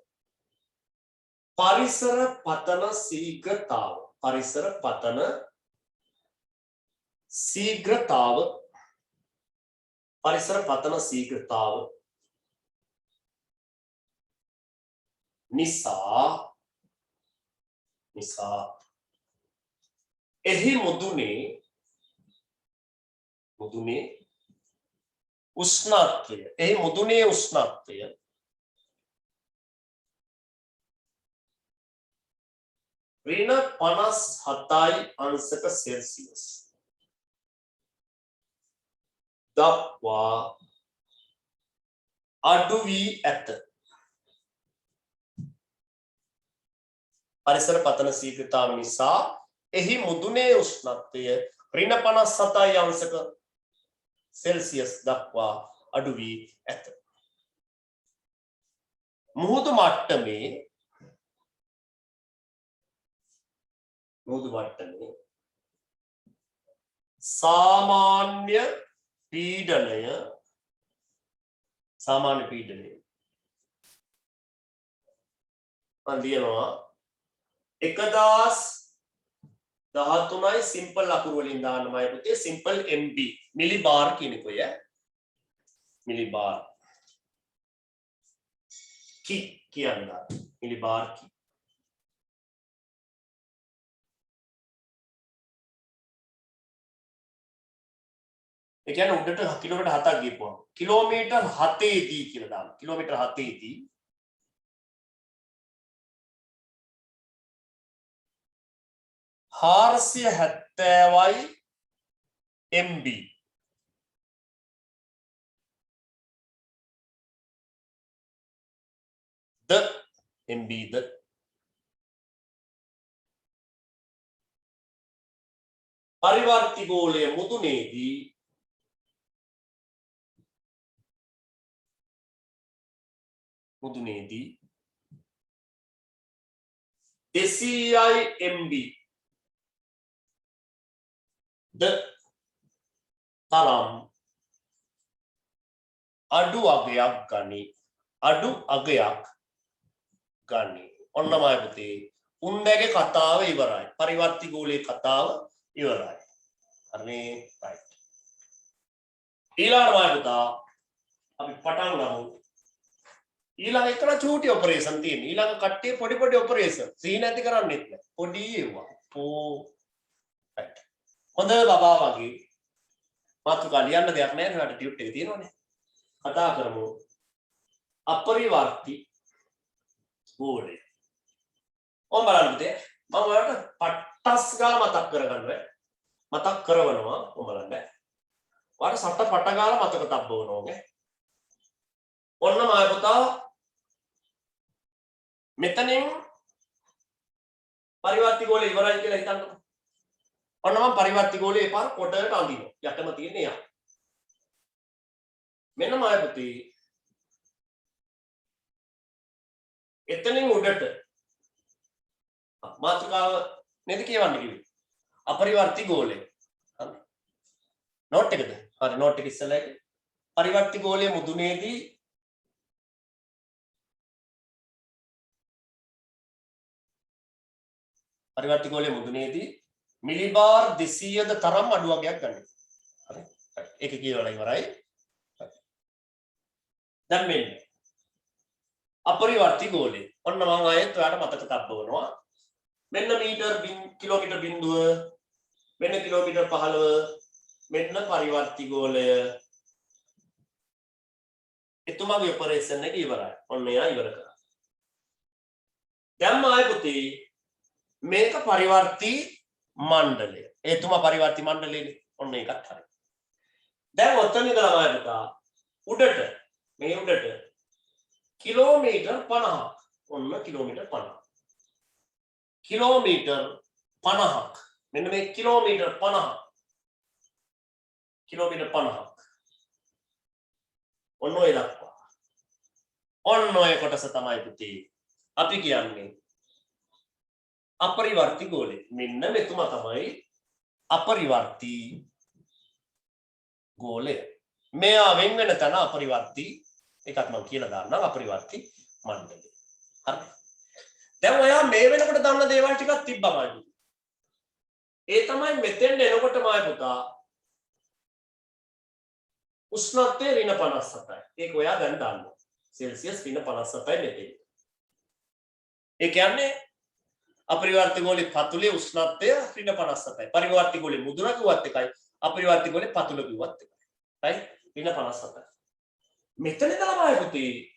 පරිසර පතන ශීඝ්‍රතාව නිසා එහි මුදුනේ උෂ්ණත්වය -57 අංශක සෙල්සියස් දක්වා අඩු වී ඇත. පරිසර පතන ශීඝ්‍රතාව නිසා එහි මුදුනේ උෂ්ණත්වය ඍණ 57 අංශක සෙල්සියස් දක්වා අඩු වී ඇත. මුහුදු මට්ටමේ सामान्य पीडनय दियනවා 1013යි සිම්පල් අකුරු වලින් දාන්න මම පුතේ සිම්පල් MB මිලි බාර් කියනකොය මිලි බාර් කි කියනවා මිලි බාර් කි ඒ කියන්නේ උඩට කිලෝමීටර් 7ක් ගිහපුවා කිලෝමීටර් 7දී කියලා දාන්න කිලෝමීටර් 7දී 470යි MB ද MB ද පරිවර්ති ගෝලයේ මුදුනේදී දෙසීයයි MB ද තරම් අඩු අගයක් ගනි ඔන්නමයි පුතේ උන්දගේ කතාව ඉවරයි පරිවර්ති ගෝලයේ කතාව ඉවරයි හරිනේ රයිට් ඊළඟ පුතා අපි පටන් ගමු ඊළඟ එකන චූටි ඔපරේෂන් තියෙන ඊළඟ කට්ටිය පොඩි ඔපරේෂන් සීන ඇති කරන්නෙත් නෑ පොඩි ඒවා රයිට් හොඳ බබා වගේ මාතෘකා ලියන්න දෙයක් නෑ නේ ඔයාලට ටියුට් එක තියෙනවනේ කතා කරමු අපරිවර්ති ගෝලය ඕම් බලන්න පුතේ මම ඔයාලට පට්ටස් ගාලා මතක් කරවනවා ඕම් බලන්න ඔයාලට සට්ට පට ගාලා මතක තබ්බවනවා ඕනේ ඔන්න මාය පුතා මෙතනින් පරිවර්ති ගෝලය ඉවරයි කියලා හිතන්නකො. ඔන්න මම පරිවර්ති ගෝලයේ පාර කොටකට අඳිනවා. යටම තියෙන එයා. මෙන්න මාය පුතේ. එතනින් උඩට මාතෘකාව නේද කියවන්න කිව්වේ. අපරිවර්ති ගෝලය. හරි. නෝට් එකද? හරි නෝට් එක ඉස්සලා එක. පරිවර්ති ගෝලයේ මුදුනේදී පරිවර්ති ගෝලයේ මුදුනේදී මිලිබාර් 200ද තරම් අඩු වගයක් ගන්න. හරි. ඒක කියවලා ඉවරයි. දැන් මෙන්න අපරිවර්ති ගෝලය. ඔන්න මම ආයෙත් ඔයාලට මතක තබ්බවනවා. මෙන්න කිලෝමීටර් බිඳුව මෙන්න කිලෝමීටර් 15 මෙන්න පරිවර්ති ගෝලය. එතුමාගේ ඔපරේෂන් එක ඉවරයි. ඔන්න එයා ඉවර කරා. දැන් ආයෙ පුතේ මේක පරිවර්ති මණ්ඩලය. එතුමා පරිවර්ති මණ්ඩලයනේ. ඔන්න ඒකත් හරි. දැන් ඔතන ඉඳලා ආයෙ පුතා උඩට මේ උඩට කිලෝමීටර් 50ක් ඔන්න කිලෝමීටර් 50 කිලෝමීටර් 50ක් මෙන්න මේ කිලෝමීටර් 50ක් ඔන්න ඔය දක්වා ඔන්න ඔය කොටස තමයි පුතේ අපි කියන්නේ අපරිවර්ති ගෝලය. මෙන්න මෙතුමා තමයි අපරිවර්ති ගෝලය. මෙයා වෙන වෙන තැන අපරිවර්ති එකක් මම කියලා දාන්නම් අපරිවර්ති මණ්ඩලය. හරි. දැන් ඔයා මේ වෙනකොට දන්න දේවල් ටිකක් තිබ්බමයි. ඒ තමයි මෙතෙන් එනකොට මාය පුතා උෂ්ණත්වය -57යි. ඒක ඔයා දැන් දන්නවා. සෙල්සියස් -57යි මෙතෙන්. ඒ කියන්නේ අපරිවර්ති ගෝලයේ පතුලේ උෂ්ණත්වය -57යි. පරිවර්ති ගෝලයේ මුදුන කිව්වත් එකයි. අපරිවර්ති ගෝලයේ පතුල කිව්වත් එකයි. right? -57යි. මෙතන ඉඳලා මාය පුතේ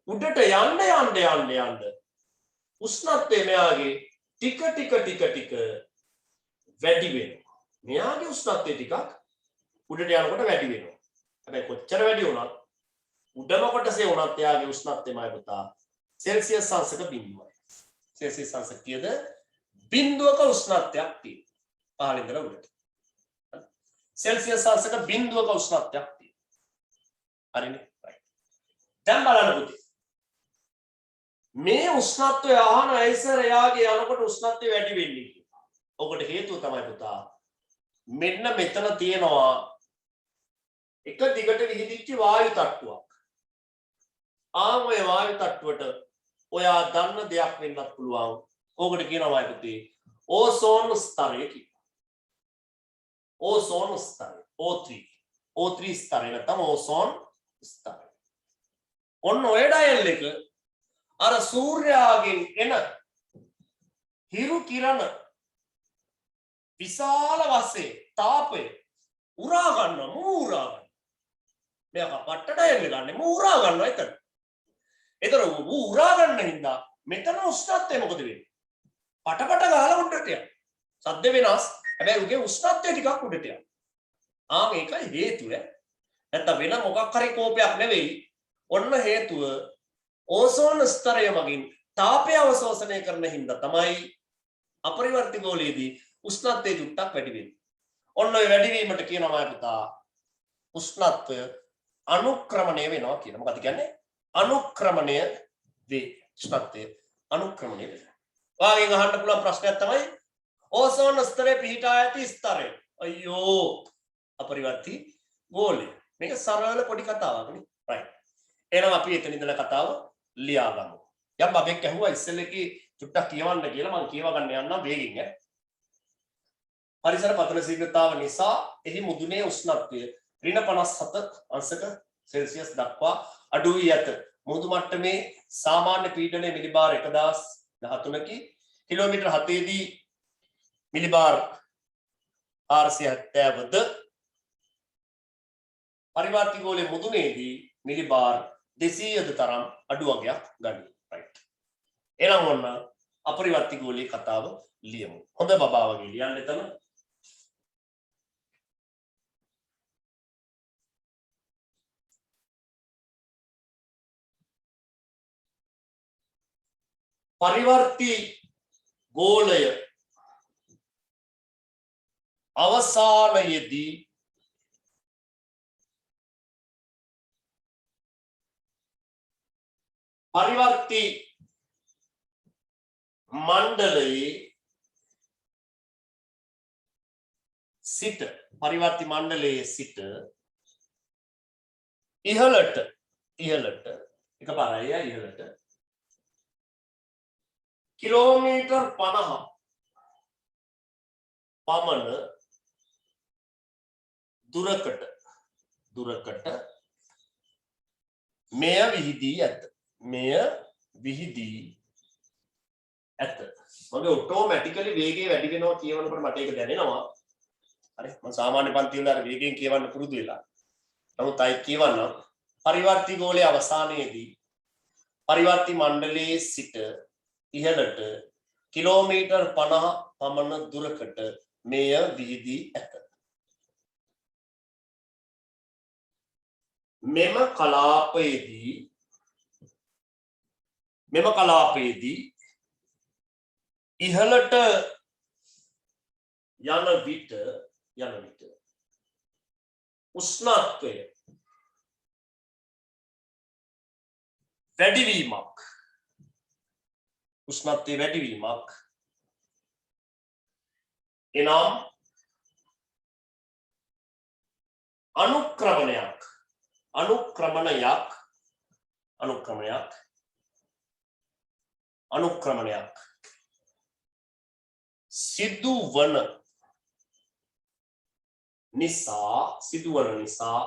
උඩට යන්න උෂ්ණත්වය මෙයාගේ ටික වැඩි වෙනවා. මෙයාගේ උෂ්ණත්වය ටිකක් උඩට යනකොට වැඩි වෙනවා. හැබැයි කොච්චර වැඩි වුණත් උඩම කොටසේ වුණත් එයාගේ උෂ්ණත්වය මාය පුතා සෙල්සියස් අංශක බිඳුවයි. සෙල්සියස් අංශක කීයද? බිඳුවක උෂ්ණත්වයක් තියෙනවා. පහළ ඉඳලා උඩට. සෙල්සියස් අංශක 0ක උෂ්ණත්වයක් තියෙනවා. හරිනේ? right. දැන් බලන්න පුතේ. මේ උෂ්ණත්වය අහන ඇයිසර් එයාගේ යනකොට උෂ්ණත්වය වැඩි වෙන්නේ කියලා. ඔකට හේතුව තමයි පුතා. මෙන්න මෙතන තියෙනවා එක දිගට විහිදිච්ච වායු තට්ටුවක්. ආන් ඔය වායු තට්ටුවට ඔයා දන්න දෙයක් වෙන්නත් පුළුවන්. ඕකට කියනවා පුතේ ඕසෝන් ස්තරය කියලා. Ozone ස්තරය O3. O3 ස්තරය නැත්නම් ඕසෝන් ස්තරය. ඔන්න ඔය ඩයල් එක අර සූර්යාගෙන් එන හිරු කිරණ විශාල වශයෙන් තාපය උරා ගන්න මූරා ගන්න. මෙයා පට්ට ඩයල් එක ගන්න මූරා ගන්නවා එතන. ඒතර උරා ගන්න හින්දා මෙතන උෂ්ණත්වය මොකද වෙන්නේ? පටපට ගාලා උඩට යනවා. සද්ද වෙනස්. හැබැයි උගේ උෂ්ණත්වය ටිකක් උඩට යනවා. මේකයි හේතුව. නැත්නම් වෙන මොකක් හරි කෝපයක් නෙවෙයි. ඔන්න හේතුව ඕසෝන් ස්තරය මගින් තාපය අවශෝෂණය කරන හින්දා තමයි අපරිවර්ති ගෝලයේදී උෂ්ණත්වය දුට්ටක් වැඩි වෙන්නේ. ඔන්න ඔය වැඩි වීමට කියනවා පුතා උෂ්ණත්වය අනුක්‍රමණය වෙනවා කියන. මොකද කියන්නේ? අනුක්‍රමණය වේ. උෂ්ණත්වය අනුක්‍රමණය වෙනවා. වාගෙන් අහන්න පුළුවන් ප්‍රශ්නයක් තමයි ඕසෝන් ස්තරයේ පිහිටා ඇති ස්තරය. අයියෝ අපරිවර්ති ගෝලය. මේක සරල පොඩි කතාවක් නේ. right. එහෙනම් අපි එතන ඉඳලා කතාව ලියා ගමු. යම් බබෙක් ඇහුවා ඉස්සෙල්ලේකී චුට්ටක් කියවන්න කියලා මම කියව ගන්න යන්නම් වේගෙන් ඈ. පරිසර පතන ශීඝ්‍රතාව නිසා එහි මුදුනේ උෂ්ණත්වය ඍණ 57 අංශක සෙල්සියස් දක්වා අඩු වී ඇත. මුහුදු මට්ටමේ සාමාන්‍ය පීඩනය මිලිබාර් 1013කි. කිලෝමීටර් 7 දී මිලිබාර් 470ද පරිවර්ති ගෝලයේ මුදුනේදී මිලිබාර් 200ද තරම් අඩු වගයක් ගනී. right. එහෙනම් ඔන්න අපරිවර්ති ගෝලයේ කතාව ලියමු. හොඳ බබා වගේ ලියන්න එතන. පරිවර්ති ගෝලය අවසානයේදී පරිවර්ති මණ්ඩලයේ සිට ඉහළට එකපාරයි ඉහළට කිලෝමීටර් 50 පමණ දුරකට මෙය විහිදී ඇත. මගේ ඔටෝමැටිකලි වේගය වැඩි වෙනවා කියවනකොට මට ඒක දැනෙනවා. හරි මම සාමාන්‍ය පන්ති වල අර වේගයෙන් කියවන්න පුරුදු වෙලා. නමුත් අයි කියවන්න පරිවර්ති ගෝලයේ අවසානයේදී පරිවර්ති මණ්ඩලයේ සිට ඉහළට කිලෝමීටර් 50 පමණ දුරකට මෙය විහිදී ඇත. මෙම කලාපයේදී ඉහළට යන විට උෂ්ණත්වය වැඩිවීමක් එනම් අනුක්‍රමණයක් සිදුවන නිසා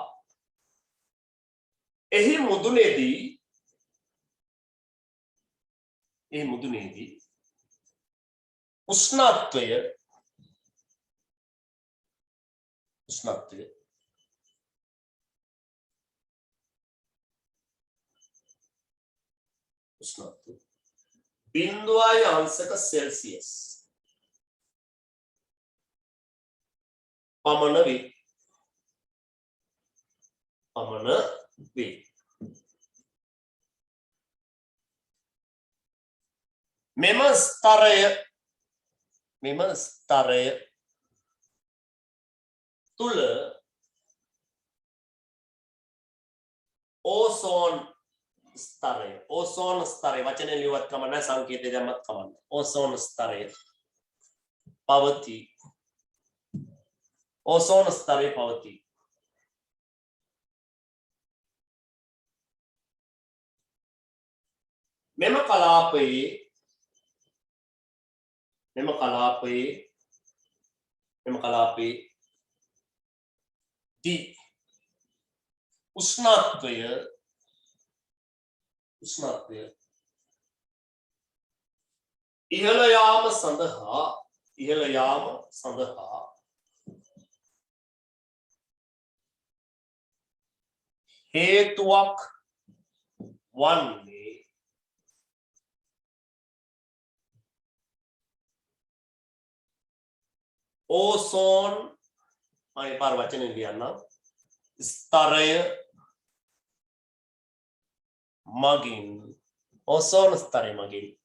එහි මුදුනේදී උෂ්ණත්වය बिंदुआय अंशक सेल्सियस पमन वे මෙම ස්තරය තුල ඕසෝන් ස්තරය වචනේ ලියුවත් කමන්නේ සංකේතය දැම්මත් කමන්නේ ඕසෝන් ස්තරය පවතී ඕසෝන් ස්තරය පවතී මෙම කලාපයේ දී උෂ්ණත්වය ඉහළ යාම සඳහා හේතුවක් වන්නේ ඕසෝන් මම පාර වචනේ ලියන්නම් ස්තරය මගින් ඕසෝන් ස්තරය මගින්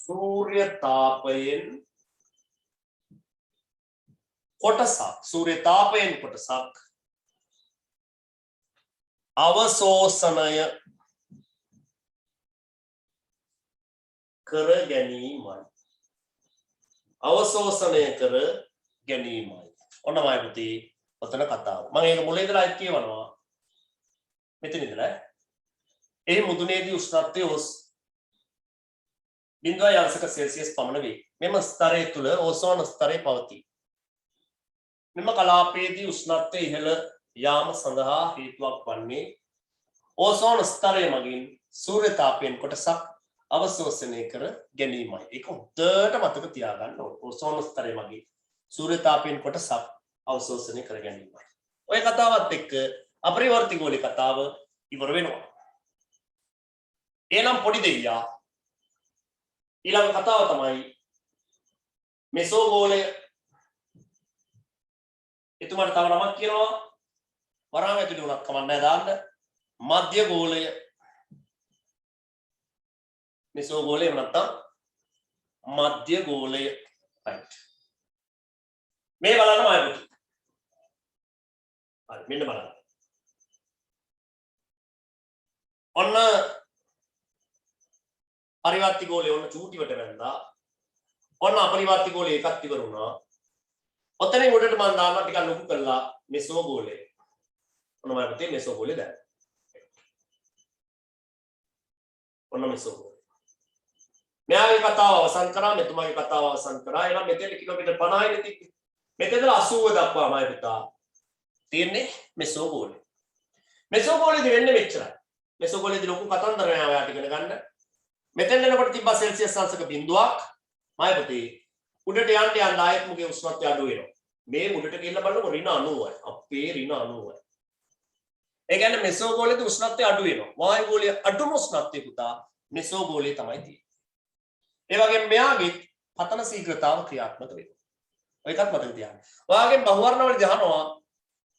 සූර්ය තාපයෙන් කොටසක් අවශෝෂණය කර ගැනීමයි ඔන්නමයි පුතේ ඔතන කතාව මම ඒක මුලින් ඉඳලා කියවනවා මෙතන ඉඳලා ඒ මුදුනේදී උෂ්ණත්වය 0.8 සෙල්සියස් පමණ වේ මෙම ස්තරය තුල ඕසෝන ස්තරය පවතී මෙම කලාපයේදී උෂ්ණත්වය ඉහළ යාම සඳහා හේතුවක් වන්නේ ඕසෝන ස්තරය මගින් සූර්ය තාපයෙන් කොටසක් අවශෝෂණය කර ගැනීමයි. ඒක උඩට මතක තියාගන්න ඕන. ඕසෝන ස්තරය මගින් සූර්ය තාපයෙන් කොටසක් අවශෝෂණය කර ගැනීමයි. ඔය කතාවත් එක්ක අපරිවර්ති ගෝලී කතාව ඉවර වෙනවා. එනම් පොඩි දෙයියා ඊළඟ කතාව තමයි මෙසෝ ගෝලය. එතුමාට තව නමක් කියනවා වරාම ඇතුලේ උනත් කමක් නැහැ දාන්න. මධ්‍ය ගෝලය මෙසෝ ගෝලය නැත්තම් මධ්‍ය ගෝලය right මේ බලන්න මායපොටි හරි මෙන්න බලන්න ඔන්න පරිවර්ති ගෝලය ඔන්න චූටිවට වැන්දා ඔන්න අපරිවර්ති ගෝලය එකක් ඉවර වුණා ඔතනින් උඩට මම දානවා ටිකක් ලොකු කරලා මෙසෝ ගෝලය ඔන්න මායපොටි මෙසෝ ගෝලය දැන් ඔන්න මෙසෝ ගෝලය මෙයාගේ කතාව අවසන් කරා මෙතුමාගේ කතාව අවසන් කරා එහෙනම් මෙතන කිලෝමීටර් 50යි නේ මෙතන 80 දක්වාමයි පුතා තියෙන්නේ මෙසෝ ගෝලය. මෙසෝ ගෝලෙදි වෙන්නේ මෙච්චරයි. මෙසෝ ගෝලෙදි ලොකු කතන්දර නෑ ඔයාට ඉගෙන ගන්න. මෙතෙන් එනකොට තිබ්බා සෙල්සියස් අංශක බිඳුවක්. මයි පුතේ උඩට යන්න ආයෙත් මුගේ උෂ්ණත්වය අඩු වෙනවා. මේ උඩට ගිහිල්ලා බලනකොට ඍණ 90යි. අපේ ඍණ 90යි. ඒ කියන්නේ මෙසෝ ගෝලෙදි උෂ්ණත්වය අඩු වෙනවා. වායු ගෝලයේ අඩුම උෂ්ණත්වය පුතා මෙසෝ ගෝලයේ තමයි තියෙන්නේ. ඒ වගේම මෙයාගේ පතන ශීඝ්‍රතාව ක්‍රියාත්මක වෙනවා. ඔයකත් මතක තියාගන්න. ඔයාගේ බහුවර්ණ වලදී අහනවා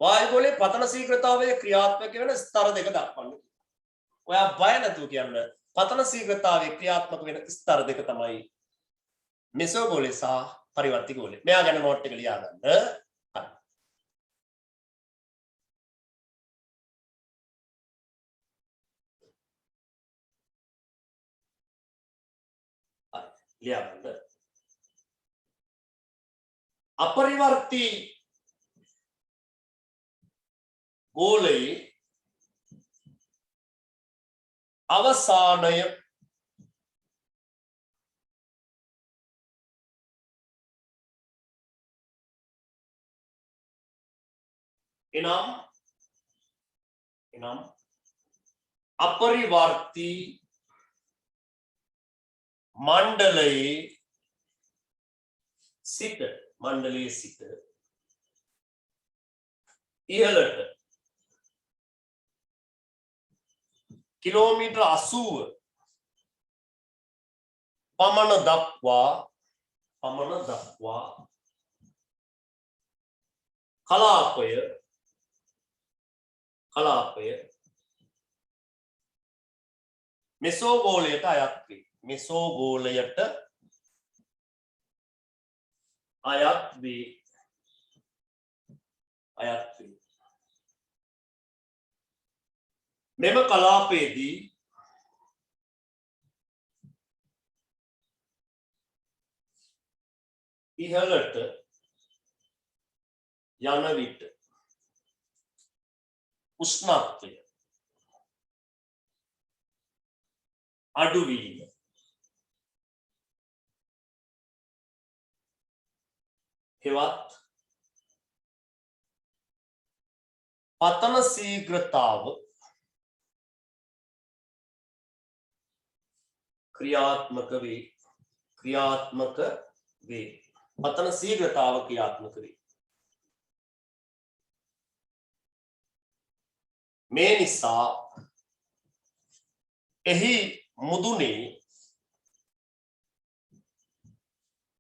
වායු ගෝලයේ පතන ශීඝ්‍රතාවයේ ක්‍රියාත්මක වෙන ස්තර දෙක දක්වන්න. ඔයා බය නැතුව කියන්න පතන ශීඝ්‍රතාවයේ ක්‍රියාත්මක වෙන ස්තර දෙක තමයි මෙසෝ ගෝලය සහ පරිවර්ති ගෝලය. මෙයා ගැන නෝට් එක ලියා ගන්න. හරි. ලියා ගන්න. අපරිවර්ති ගෝලයේ අවසානය එනම් අපරිවර්ති මණ්ඩලයේ සිට ඉහළට කිලෝමීටර් 80 පමණ දක්වා කලාපය මෙසෝ ගෝලයට අයත් වේ. මෙසෝ ගෝලයට අයත් වේ. අයත් වේ. මෙම කලාපයේදී ඉහළට යන විට උෂ්ණත්වය අඩුවීම හෙවත් පතන ශීඝ්‍රතාව ක්‍රියාත්මක වේ. පතන ශීඝ්‍රතාව ක්‍රියාත්මක වේ. මේ නිසා එහි මුදුනේ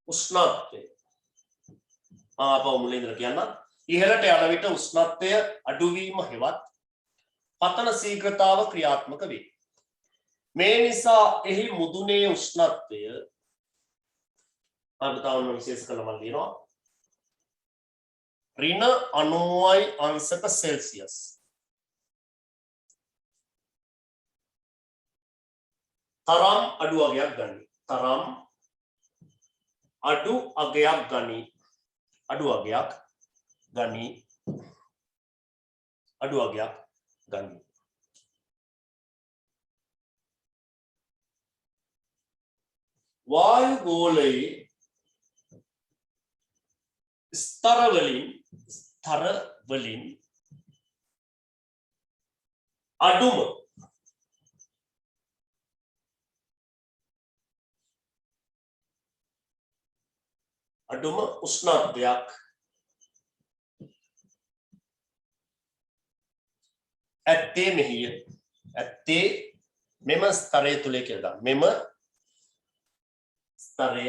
උෂ්ණත්වය ආපහු මුලින් ඉඳලා කියන්න ඉහළට යන විට උෂ්ණත්වය අඩුවීම හෙවත් පතන ශීඝ්‍රතාව ක්‍රියාත්මක වේ. මේ නිසා එහි මුදුනේ උෂ්ණත්වය අර්ථතාවන විශේෂ කළම කියනවා ඍණ 90 අංශක සෙල්සියස් තරම් අඩු අගයක් ගනී. වායු ගෝලයේ ස්තර වලින් අඩුම උෂ්ණත්වයක් ඇත්තේ මෙහිය. ඇත්තේ මෙම ස්තරය තුලය කියලා ගන්න. මෙම ස්තරය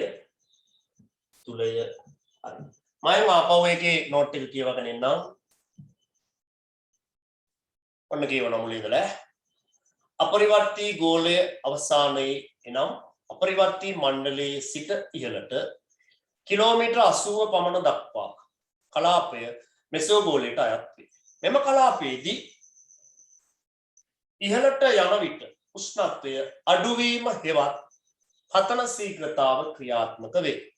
තුලය. හරි. මම ආපහු එකේ නෝට් එක කියවගෙන ඉන්නම්. ඔන්න කියවන මුලින් ඉඳලා අපරිවර්තී ගෝලය අවසානයේ එනම් අපරිවර්තී මණ්ඩලයේ සිට ඉහළට කිලෝමීටර් 80 පමණ දක්වා කලාපය මෙසෝගෝලයට අයත් වේ. මෙම කලාපයේදී ඉහළට යන විට උෂ්ණත්වය අඩුවීම හෙවත් පතන ශීඝ්‍රතාව ක්‍රියාත්මක වේ.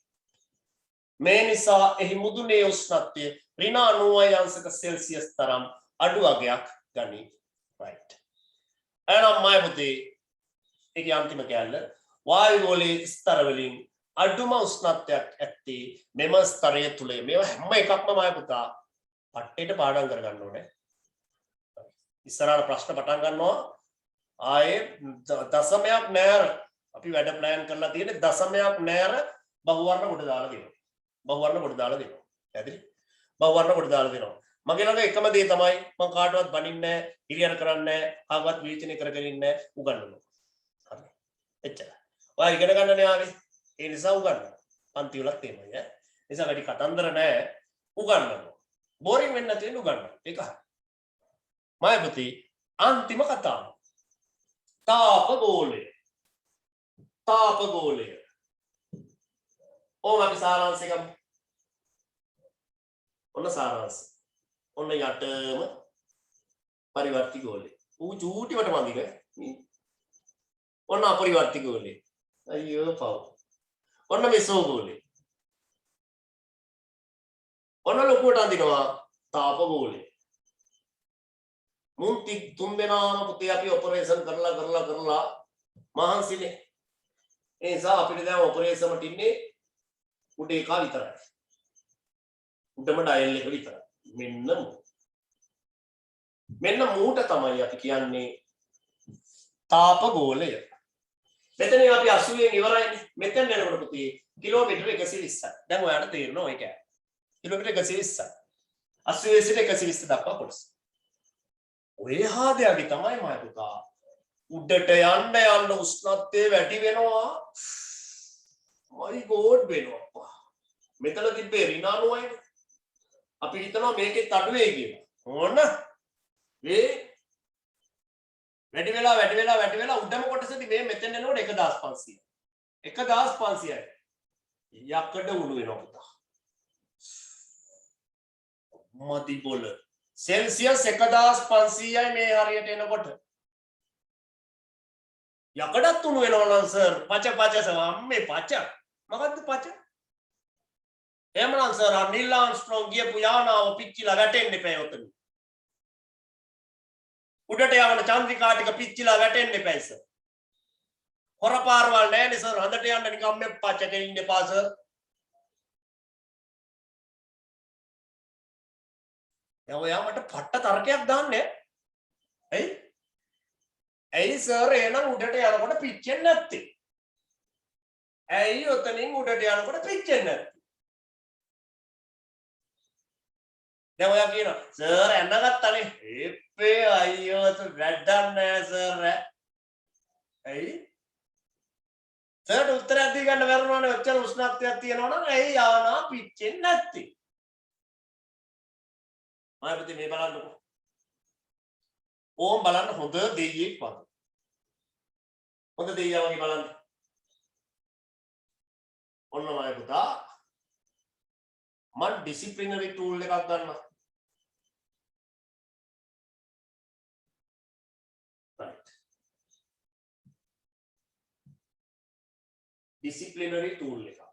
මේ නිසා එහි මුදුනේ උෂ්ණත්වය ඍණ 90 අංශක සෙල්සියස් තරම් අඩු අගයක් ගනී. right. එහෙනම් මම පුතේ ඒකේ අන්තිම කැලල වායු ගෝලයේ ස්තර වලින් අඩුම උෂ්ණත්වයක් ඇත්තේ මෙම ස්තරය තුල. මේවා හැම එකක්ම මම පුතා පට්ටේට පාඩම් කරගන්න ඕනේ. ඉස්සරහට ප්‍රශ්න පටන් ගන්නවා. ආයේ දශමයක් නෑර අපි වැඩ ප්ලෑන් කරලා තියෙන්නේ දශමයක් නෑර බහුවර්ණ කොට දාලා දෙනවා. පැහැදිලි? බහුවර්ණ කොට දාලා දෙනවා. මගේ ළඟ එකම දේ තමයි මම කාටවත් බනින්නේ නැහැ, හිරියර කරන්නේ නැහැ, කාගවත් විචිනේ කරගෙන ඉන්නේ නැහැ, උගන්වනවා. හරි. එච්චරයි. ඔයා ඉගෙන ගන්නනේ ආවේ. ඒ නිසා උගන්වනවා. පන්ති වලත් එහෙමයි ඈ. නිසා වැඩි කතන්දර නැහැ, උගන්වනවා. බෝරින් වෙන්නේ නැති වෙන උගන්වනවා. ඒක හරි. මායපති අන්තිම කතාව. තාප ගෝලය. ඕම අපි සාරාංශය ගමු. ඔන්න සාරාංශය. ඔන්න යටම පරිවර්ති ගෝලය. ඌ චූටිවට මදික. ඔන්න අපරිවර්ති ගෝලය. අයියෝ පව්. ඔන්න මෙසෝ ගෝලය. ඔන්න ලොකුවට අඳිනවා තාප ගෝලය. මුන් තුන් දෙනාම පුතේ අපි ඔපරේෂන් කරලා මහන්සිනේ. ඒ නිසා අපිට දැන් ඔපරේෂන් වලට ඉන්නේ උඩ එක විතරයි. උඩම ඩයල් එක විතරයි. මෙන්න මූට තමයි අපි කියන්නේ තාප ගෝලය. මෙතන අපි 80න් ඉවරයිනේ. මෙතන යනකොට පුතේ කිලෝමීටර 120යි. දැන් ඔයාලට තේරෙනවා ඒක. කිලෝමීටර 120යි. 80 සිට 120 දක්වා කොටස. ඔය හාදයාගේ තමයි මම පුතා උඩට යන්න උෂ්ණත්වය වැඩි වෙනවා. my god වෙනවා. මෙතන තිබ්බේ ඍණ 90යි. අපි හිතනවා මේකෙත් අඩු වෙයි කියලා. ඕන මේ වැඩි වෙලා උඩම කොටසදී මේ මෙතෙන් එනකොට 1500. 1500යි. යකඩ උණු වෙනවා පුතා. මදි බොල සෙල්සියස් 1500යි මේ හරියට එනකොට යකඩත් උණු වෙනවා නම් සර් පච සම්මේ පච මොකද්ද පච එහෙමනම් සර් නිල් ආම්ස්ට්‍රෝං ගියපු යානාව පිච්චිලා වැටෙන්න එපා උතන උඩට යවන චන්ද්‍රිකා ටික පිච්චිලා වැටෙන්න එපා සර් හොරපාරවල් නෑනේ සර් හඳට යන්න නිකම් මේ පචක ඉන්න එපා සර් ඔයා මට පට්ට තර්කයක් දාන්නේ ඇයි සර් එහෙනම් උඩට යනකොට පිච්චෙන්නේ නැත්තේ ඇයි ඔතනින් උඩට යනකොට පිච්චෙන්නේ නැත්තේ දැන් ඔයා කියනවා සර් ඇනගත්තනේ එපේ අයියෝ වැඩක් නෑ සර් ඇයි සර්ට උත්තරයක් දී ගන්න බැරුණානේ ඔච්චර උෂ්ණත්වයක් තියෙනවා නම් ඇයි යානා පිච්චෙන්නේ නැත්තේ මායපති මේ බලන්නකෝ ඕම් බලන්න හොඳ දෙයියෙක් වගේ හොඳ දෙයියා වගේ බලන්න ඔන්න මායපතා මන් ඩිසිප්ලිනරි ටූල් එකක් ගන්නවා right ඩිසිප්ලිනරි ටූල් එකක්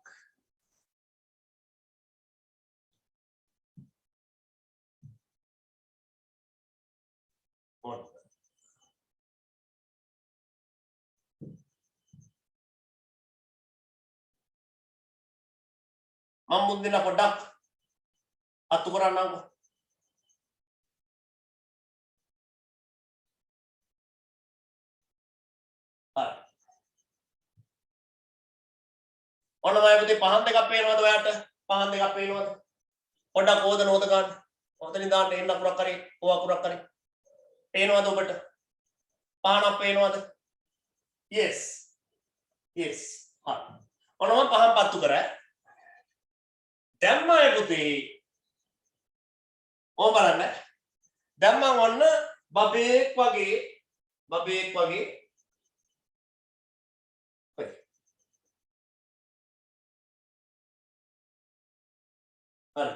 on මම මුන්දින පොඩ්ඩක් අතු කරන්නම්කො හරි ඔන්න මම පහන් දෙකක් පේනවද ඔයාට පහන් දෙකක් පේනවද පොඩ්ඩක් හොදන හොද ගන්න හොදලින් දාන්න එන්න අකුරක් කරේ ඕ අකුරක් කරේ පේනවද ඔබට පහනක් පේනවද yes yes හරි ඔන්න මම පහන් පත්තු කරා දැන් මම පුතේ ඕ බලන්න දැන් මම ඔන්න බබේක් වගේ හරි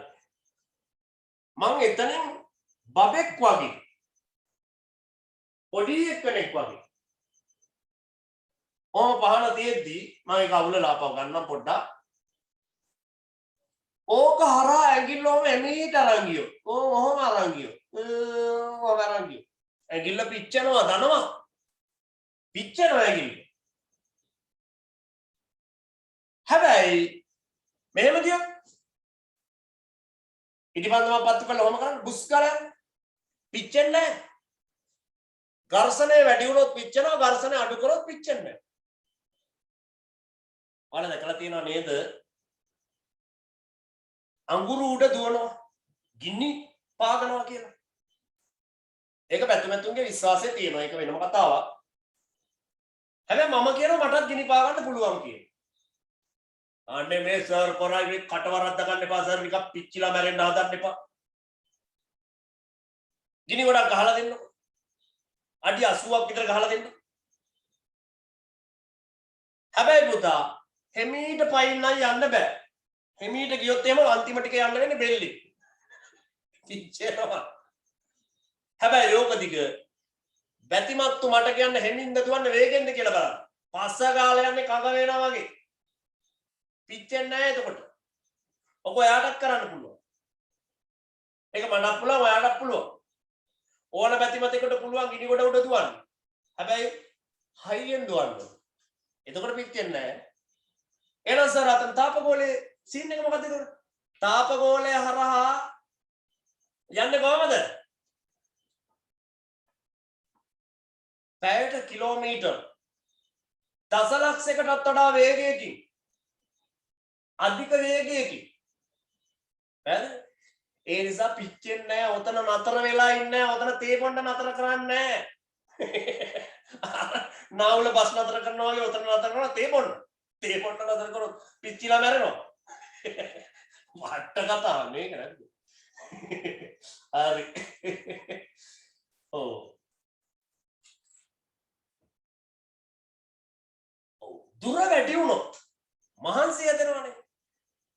මම එතනින් බබෙක් වගේ පොඩි එක්කෙනෙක් වගේ ඕම පහන තියෙද්දි මම ඒක අවුලලා ආපහු ගන්නම් පොඩ්ඩක් ඕක හරහා ඇඟිල්ලෝම එමීට අරන් ගියෝ ඔහොම අරන් ගියෝ ඇඟිල්ල පිච්චෙනවා දනවා පිච්චෙනවා ඇඟිල්ල හැබැයි මෙහෙම ගියෝ ඉටිපන්දම පත්තු කරලා ඔහොම කරන්න බුස් කරන්න පිච්චෙන්නේ නැහැ ඝර්ෂණය වැඩි වුණොත් පිච්චෙනවා ඝර්ෂණය අඩු කරොත් පිච්චෙන්නේ නැහැ ඔයාලා දැකලා තියෙනව නේද අඟුරු උඩ දුවනවා ගිනි පාගනවා කියලා ඒක පැතුමැතුන්ගේ විශ්වාසය තියෙනවා ඒක වෙනම කතාවක් හැබැයි මම කියනවා මටත් ගිනි පාගන්න පුළුවන් කියලා අනේ මේ සර් කරයි මේ කටවරද්ද ගන්න එපා සර් නිකන් පිච්චිලා මැරෙන්න හදන්න එපා ගිනි ගොඩක් ගහලා දෙන්නකො අඩි 80ක් විතර ගහලා දෙන්න හැබැයි පුතා හිමීට පයින් නම් යන්න බෑ හිමීට ගියොත් එහෙම අන්තිම ටික යන්න වෙන්නේ බෙල්ලේ පිච්චෙනවා හැබැයි යෝක දිග බැතිමත්තු මට කියන්න හෙමින්ද දුවන්නේ වේගෙන්ද කියලා බලන්න පස්ස ගාලා යන්නේ කඟ වෙනවා වගේ පිච්චෙන්නේ නැහැ එතකොට ඔක ඔයාටත් කරන්න පුළුවන් ඒක මටත් පුළුවන් ඔයාටත් පුළුවන් ඕන බැතිමතෙකුට පුළුවන් ගිනි ගොඩ උඩ දුවන්න හැබැයි හයියෙන් දුවන්න එතකොට පිච්චෙන්නේ නැහැ එහෙනම් සර් අතන තාපගෝලයේ සීන් එක මොකද්ද ඒක තාපගෝලය හරහා යන්නේ කොහමද පැයට කිලෝමීටර් දසලක්ෂයකටත් වඩා වේගයකින් අධික වේගයකින් හරිද ඒ නිසා පිච්චෙන්නේ නැහැ ඔතන නතර වෙලා ඉන්නේ නැහැ ඔතන තේ පොණ්ඩ නතර කරන්නේ නැහැ නාවුල බස් නතර කරනවා වගේ ඔතන නතර කරනවා තේ පොණ්ඩ නතර කරොත් පිච්චිලා මැරෙනවා වට කතාව මේක නේද හරි ඔව් දුර වැඩි වුණොත් මහන්සිය දෙනවනේ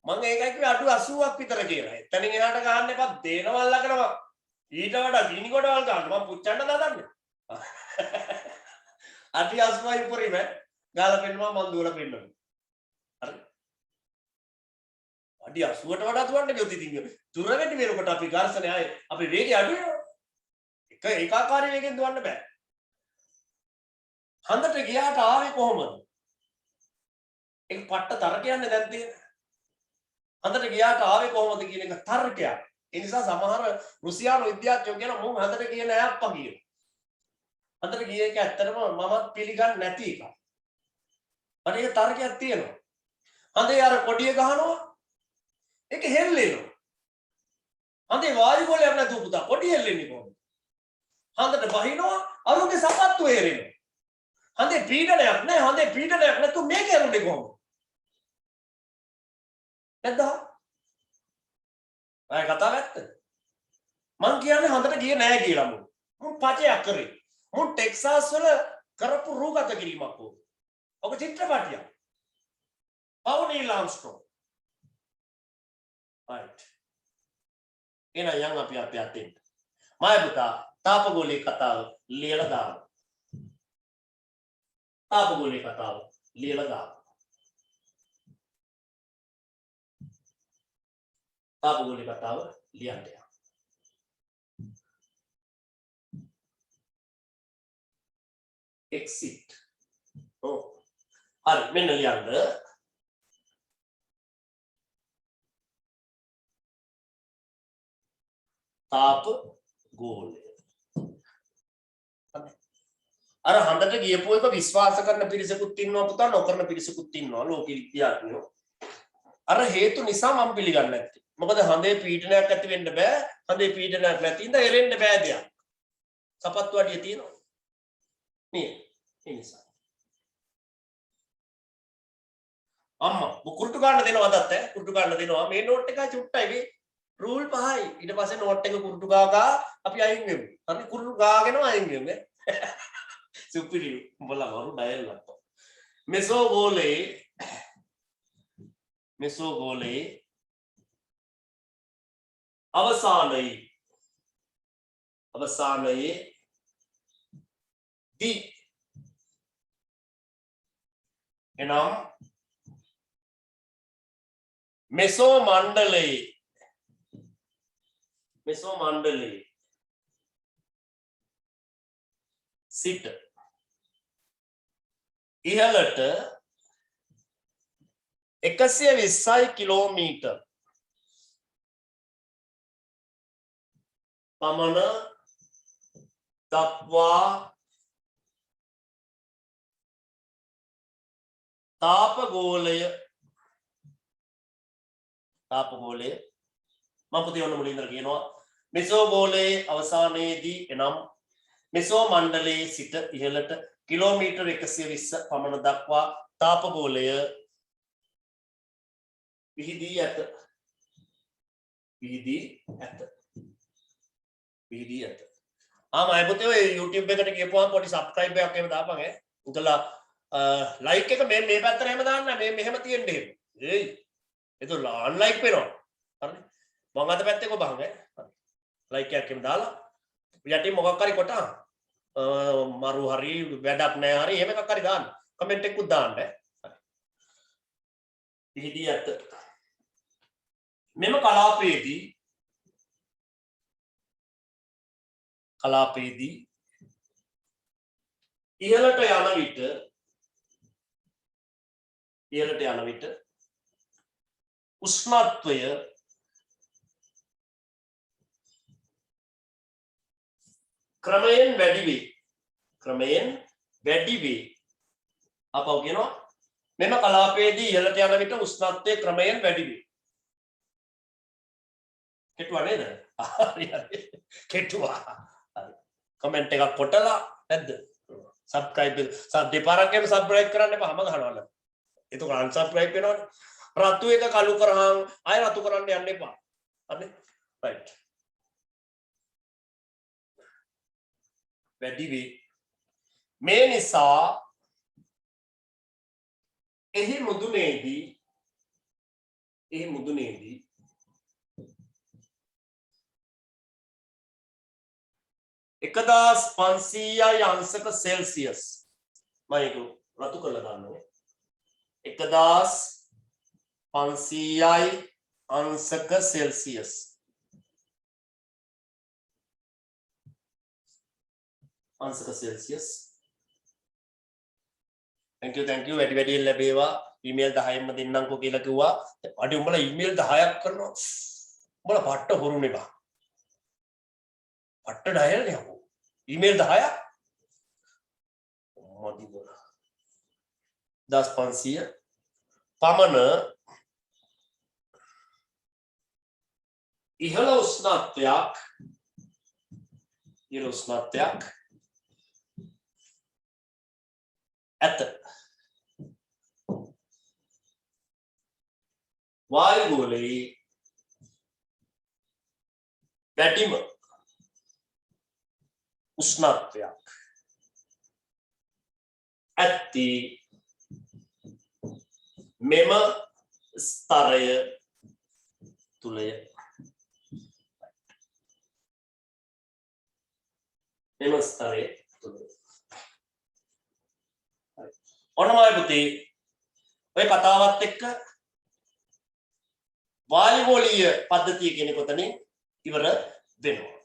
මම ඒකයි කිව්වේ අඩු 80ක් විතර කියලා. එතනින් එහාට ගහන්න එපා තේනවා අල්ලගෙනවා ඊට වඩා ගිනි කොටවල් ගන්න මම පුච්චන්න දාන්නේ අටි 80යි උඩරිම ගාලා පෙන්නවා මම දුවලා පෙන්නවා හරි අටි 80ට වඩා දුවන්න ගියොත් ඉතින් තුර වැඩි වෙනකොට අපි ඝර්ෂණය ආයේ අපි වේගය අඩු වෙනවා ඒකාකාරී වේගෙන් දුවන්න බෑ හන්දට ගියාට ආවේ කොහොමද ඒක පට්ට තර්කයන්නේ දැන් තියෙන හන්දට ගියාට ආවේ කොහොමද කියන එක තර්කයක් ඒ නිසා සමහර රුසියානු විද්‍යාඥයෝ කියන මොන් හන්දට ගියේ නෑ අප්පා කියන හන්දට ගියේ එක ඇත්තටම මමත් පිළිගන්නේ නැති එකක් මට ඒක තර්කයක් තියෙනවා හන්දේ අර කොඩිය ගහනවා ඒක හෙල්ලෙනවා හන්දේ වායු ගෝලයක් නැතුව පුතා කොඩිය හෙල්ලෙන්නේ කොහොමද හන්දට බහිනවා අරුගේ සපත්තු එරෙනවා හන්දේ පීඩනයක් නැහැ හන්දේ පීඩනයක් නැතුව මේක එරුනේ කොහොමද නැද්ද අය කතාව ඇත්ත මං කියන්නේ හන්දට ගියේ නැහැ කියලා මුන් පචයක් කරේ මුන් ටෙක්සාස් වල කරපු රූගත කිරීමක් ඕක ඔක චිත්‍රපටියක් පවුනීල් ආම්ස්ට්‍රෝං right එන යන් අපි අතෙන් මම පුතා තාපගෝලී කතාව ලියලා දානවා තාපගෝලී කතාව ලියලා දානවා තාපගෝලී කතාව ලියන්න යන්න exit හරි මෙන්න ලියන්න තාප ගෝලය අර හන්දට ගියපු එක විශ්වාස කරන පිරිසකුත් ඉන්නවා පුතා නොකරන පිරිසකුත් ඉන්නවා ලෝක විද්‍යාඥයෝ අර හේතු නිසා මම පිළිගන්නේ නැත්තේ මොකද හන්දේ පීඩනයක් ඇති වෙන්න බෑ හන්දේ පීඩනයක් නැති ඉඳ එරෙන්න බෑ දෙයක් සපත්තු අඩිය තියෙනවා නේ ඒ නිසා අම්මා කුරුටු ගන්න දෙනවද අත කුරුටු ගන්න දෙනවා මේ නෝට් එකයි චුට්ටයි මේ රූල් පහයි ඊට පස්සේ නෝට් එක කුරුටු ගාගා අපි අයින් වෙමු හරි කුරුටු ගාගෙන අයින් වෙමු සුපිරි උඹලා වරු ඩයල් ලප්ප මෙසෝගෝලේ අවසානයේ දී එනම් මෙසෝ මණ්ඩලයේ සිට ඉහළට 120 කිලෝමීටර් පමණ දක්වා තාපගෝලය මම පුතේ ඔන්න මුලින්ම කියනවා මෙසෝගෝලයේ අවසානයේදී එනම් මෙසෝ මණ්ඩලයේ සිට ඉහළට කිලෝමීටර් 120 පමණ දක්වා තාපගෝලය විහිදී ඇත. මම පුතේ ඔය YouTube එකට ගියපුවාම පොඩි subscribe එකක් එහෙම දාපන් ඈ. උදලා like එක මේ පැත්තට එහෙම දාන්න මේ මෙහෙම තියෙන්න එහෙම. ඒයි. ඒක unlike වෙනවා. හරිනේ. මම අත පැත්තේ කොබහන් ඈ. හරි. like එකක් එහෙම දාලා යටින් මොකක් හරි කොටා මරු හරි වැඩක් නැහැ හරි එහෙම එකක් හරි දාන්න. කමෙන්ට් එකකුත් දාන්න ඈ. හරි. විහිදී ඇත. මෙම කලාපයේදී ඉහළට යන විට උෂ්ණත්වය ක්‍රමයෙන් වැඩි වේ. අපව කියනවා මෙම කලාපයේදී ඉහළට යන විට උෂ්ණත්වය ක්‍රමයෙන් වැඩි වේ. කෙටුවා නේද? හරි. කෙටුවා. හරි. කමෙන්ට් එකක් කොටලා නැද්ද? subscribe දෙපාරක්ම subscribe කරන්න එපා හැම ගහනවා. එතකොට unsubscribe වෙනවනේ. රතු එක කළු කරාම ආය රතු කරන්න යන්න එපා. හරිනේ? right. වැඩි වේ. මේ නිසා එහි මුදුනේදී 1500යි අංශක සෙල්සියස් මම ඒක රතු කරලා දාන්නවා 1500යි අංශක සෙල්සියස් අංශක සෙල්සියස් thank you වැඩි වැඩියෙන් ලැබේවා ඊමේල් 10න්ම දෙන්නම්කෝ කියලා කිව්වා අඩි උඹලා ඊමේල් 10ක් කරනවා උඹලා පට්ට හොරුනේ බා පට්ට ඩයල් නේ අපෝ ඊමේල් 10ක් මොදි බල 1500 පමණ ඉහළ උෂ්ණත්වයක් ඇත වායු ගෝලයේ වැඩිම උෂ්ණත්වයක් ඇති මෙම ස්තරය තුලය ඔන්නමයි පුතේ ඔය කතාවත් එක්ක වායුගෝලීය පද්ධතිය කියන කොටනේ ඉවර වෙනවා